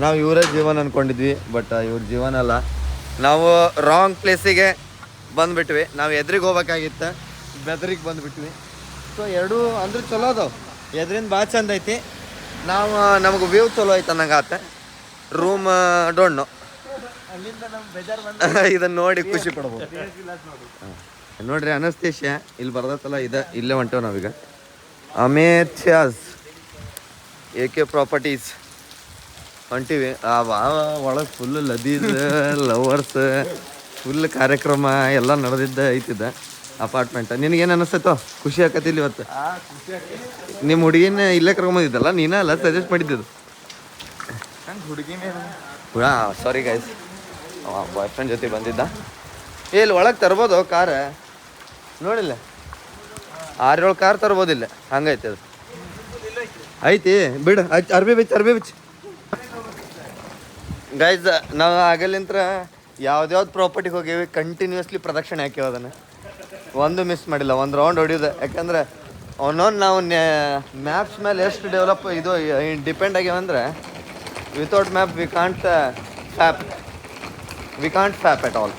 ನಾವು ಇವರೇ ಜೀವನ ಅಂದ್ಕೊಂಡಿದ್ವಿ ಬಟ್ ಇವ್ರ ಜೀವನ ಅಲ್ಲ ನಾವು ರಾಂಗ್ ಪ್ಲೇಸಿಗೆ ಬಂದುಬಿಟ್ವಿ ನಾವು ಎದ್ರಿಗೆ ಹೋಗ್ಬೇಕಾಗಿತ್ತು ಬೆದರಿಗೆ ಬಂದುಬಿಟ್ವಿ ಸೊ ಎರಡೂ ಅಂದ್ರೆ ಚಲೋ ಅದಾವೆ ಎದ್ರಿಂದ ಭಾಳ ಚಂದ ಐತಿ ನಾವು ನಮಗೆ ವ್ಯೂ ಚಲೋ ಐತೆ ಅನ್ನಂಗೆ ಆತ ರೂಮ್ ಡೋಣ್ಣು ಇದನ್ನು ನೋಡಿ ಖುಷಿ ಪಡ್ಬೋದು ನೋಡ್ರಿ ಅನಸ್ತೇಶ್ಯ ಇಲ್ಲಿ ಬರ್ದತ್ತಲ್ಲ ಇಲ್ಲೇ ಹೊಂಟೇವೆ ನಾವೀಗ ಅಮೇಥ್ಯಾಸ್ AK ಪ್ರಾಪರ್ಟೀಸ್ ಹೊಂಟಿವಿ ಒಳಗೆ ಫುಲ್ ಲದೀಸ್ ಲವರ್ಸ್ ಫುಲ್ ಕಾರ್ಯಕ್ರಮ ಎಲ್ಲ ನಡೆದಿದ್ದ ಐತಿದ್ದ ಅಪಾರ್ಟ್ಮೆಂಟ್ ನಿನಗೇನು ಅನಿಸ್ತೈತೋ ಖುಷಿ ಆಕತಿಲ್ಲ ಇವತ್ತು ನಿಮ್ಮ ಹುಡುಗಿನ ಇಲ್ಲೇ ಕರ್ಕೊಂಬಂದಿದ್ದಲ್ಲ ನೀನೇ ಅಲ್ಲ ಸಜೆಸ್ಟ್ ಮಾಡಿದ್ದು ಹುಡುಗಿನೇ ಸಾರಿ ಗೈಸ್ ಬಾಯ್ ಫ್ರೆಂಡ್ ಜೊತೆ ಬಂದಿದ್ದ ಇಲ್ಲಿ ಒಳಗೆ ತರ್ಬೋದು ಕಾರ್ ನೋಡಿಲ್ಲ 6-7 ಕಾರ್ ತರ್ಬೋದಿಲ್ಲ ಹಂಗೈತೆ ಅದು ಐತಿ ಬಿಡು ಅರ್ಬಿ ಬಿಚ್ಚ ಗೈಸ್ ನಾವು ಆಗಲಿಂತ್ರ ಯಾವ್ದ್ಯಾವ್ದು ಪ್ರಾಪರ್ಟಿಗೆ ಹೋಗೀವಿ ಕಂಟಿನ್ಯೂಸ್ಲಿ ಪ್ರದಕ್ಷಿಣೆ ಹಾಕಿವ ಅದನ್ನು ಒಂದು ಮಿಸ್ ಮಾಡಿಲ್ಲ ಒಂದು ರೌಂಡ್ ಹೊಡಿಯೋದು ಯಾಕಂದ್ರೆ ಅವನೊಂದು ನಾವು ಮ್ಯಾಪ್ಸ್ ಮೇಲೆ ಎಷ್ಟು ಡೆವಲಪ್ ಇದು ಡಿಪೆಂಡ್ ಆಗ್ಯಾವಂದ್ರೆ without map we can't map at all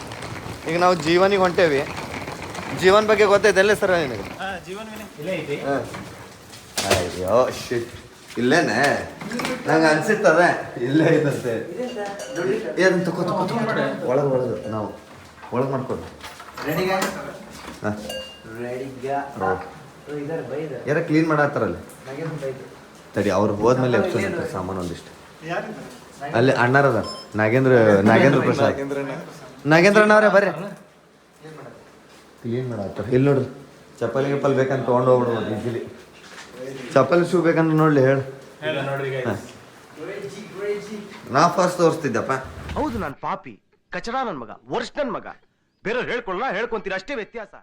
ಈಗ ನಾವು ಜೀವನಿಗೆ ಹೊಂಟೇವಿ ಜೀವನ್ ಬಗ್ಗೆ ಗೊತ್ತೈತಲ್ಲೇ ಸರ್ ನಿನಗೆ ಅಯ್ಯೋ ಶಿಟ್ ಇಲ್ಲೇನೆ ನಂಗೆ ಅನ್ಸಿತ್ತದ ಇಲ್ಲೇ ಐತಂತೆ ಏನು ತಗೋ ಒಳಗೆ ನಾವು ಒಳಗೆ ಮಾಡ್ಕೊಂಡು ಯಾರ ಕ್ಲೀನ್ ಮಾಡತ್ತಾರಲ್ಲಿ ತಡಿ ಅವ್ರು ಹೋದ್ಮೇಲೆ ಎಪ್ಸೋದು ಸಾಮಾನು ಒಂದಿಷ್ಟು ಅಲ್ಲಿ ಅಣ್ಣಾರದ ನಾಗೇಂದ್ರ ಪ್ರಸಾದ್ ನಾಗೇಂದ್ರ ಅಣ್ಣವ್ರೆ ಬರ್ರಿ ಕ್ಲೀನ್ ಮಾಡತ್ತಾರ ಇಲ್ಲಿ ನೋಡ್ರಿ ಚಪ್ಪಲಿ ಗಿಪ್ಪಲ್ ಬೇಕಂತ ತೊಗೊಂಡು ಹೋಗ್ಬಿಡ್ಬೋದು ಈಸಿಲಿ ಚಪ್ಪಲಿ ಶೂ ಬೇಕಂತ ನೋಡ್ಲಿ ಹೇಳು ನಾ ಫಸ್ಟ್ ತೋರಿಸ್ತಿದ್ದಪ್ಪ ಹೌದು ನಾನು ಪಾಪಿ ಕಚಡ ನನ್ನ ಮಗ ವರ್ಷ ನನ್ನ ಮಗ ಬೇರೆಯವ್ರು ಹೇಳ್ಕೊಳ್ಳ ಹೇಳ್ಕೊಂತೀರ ಅಷ್ಟೇ ವ್ಯತ್ಯಾಸ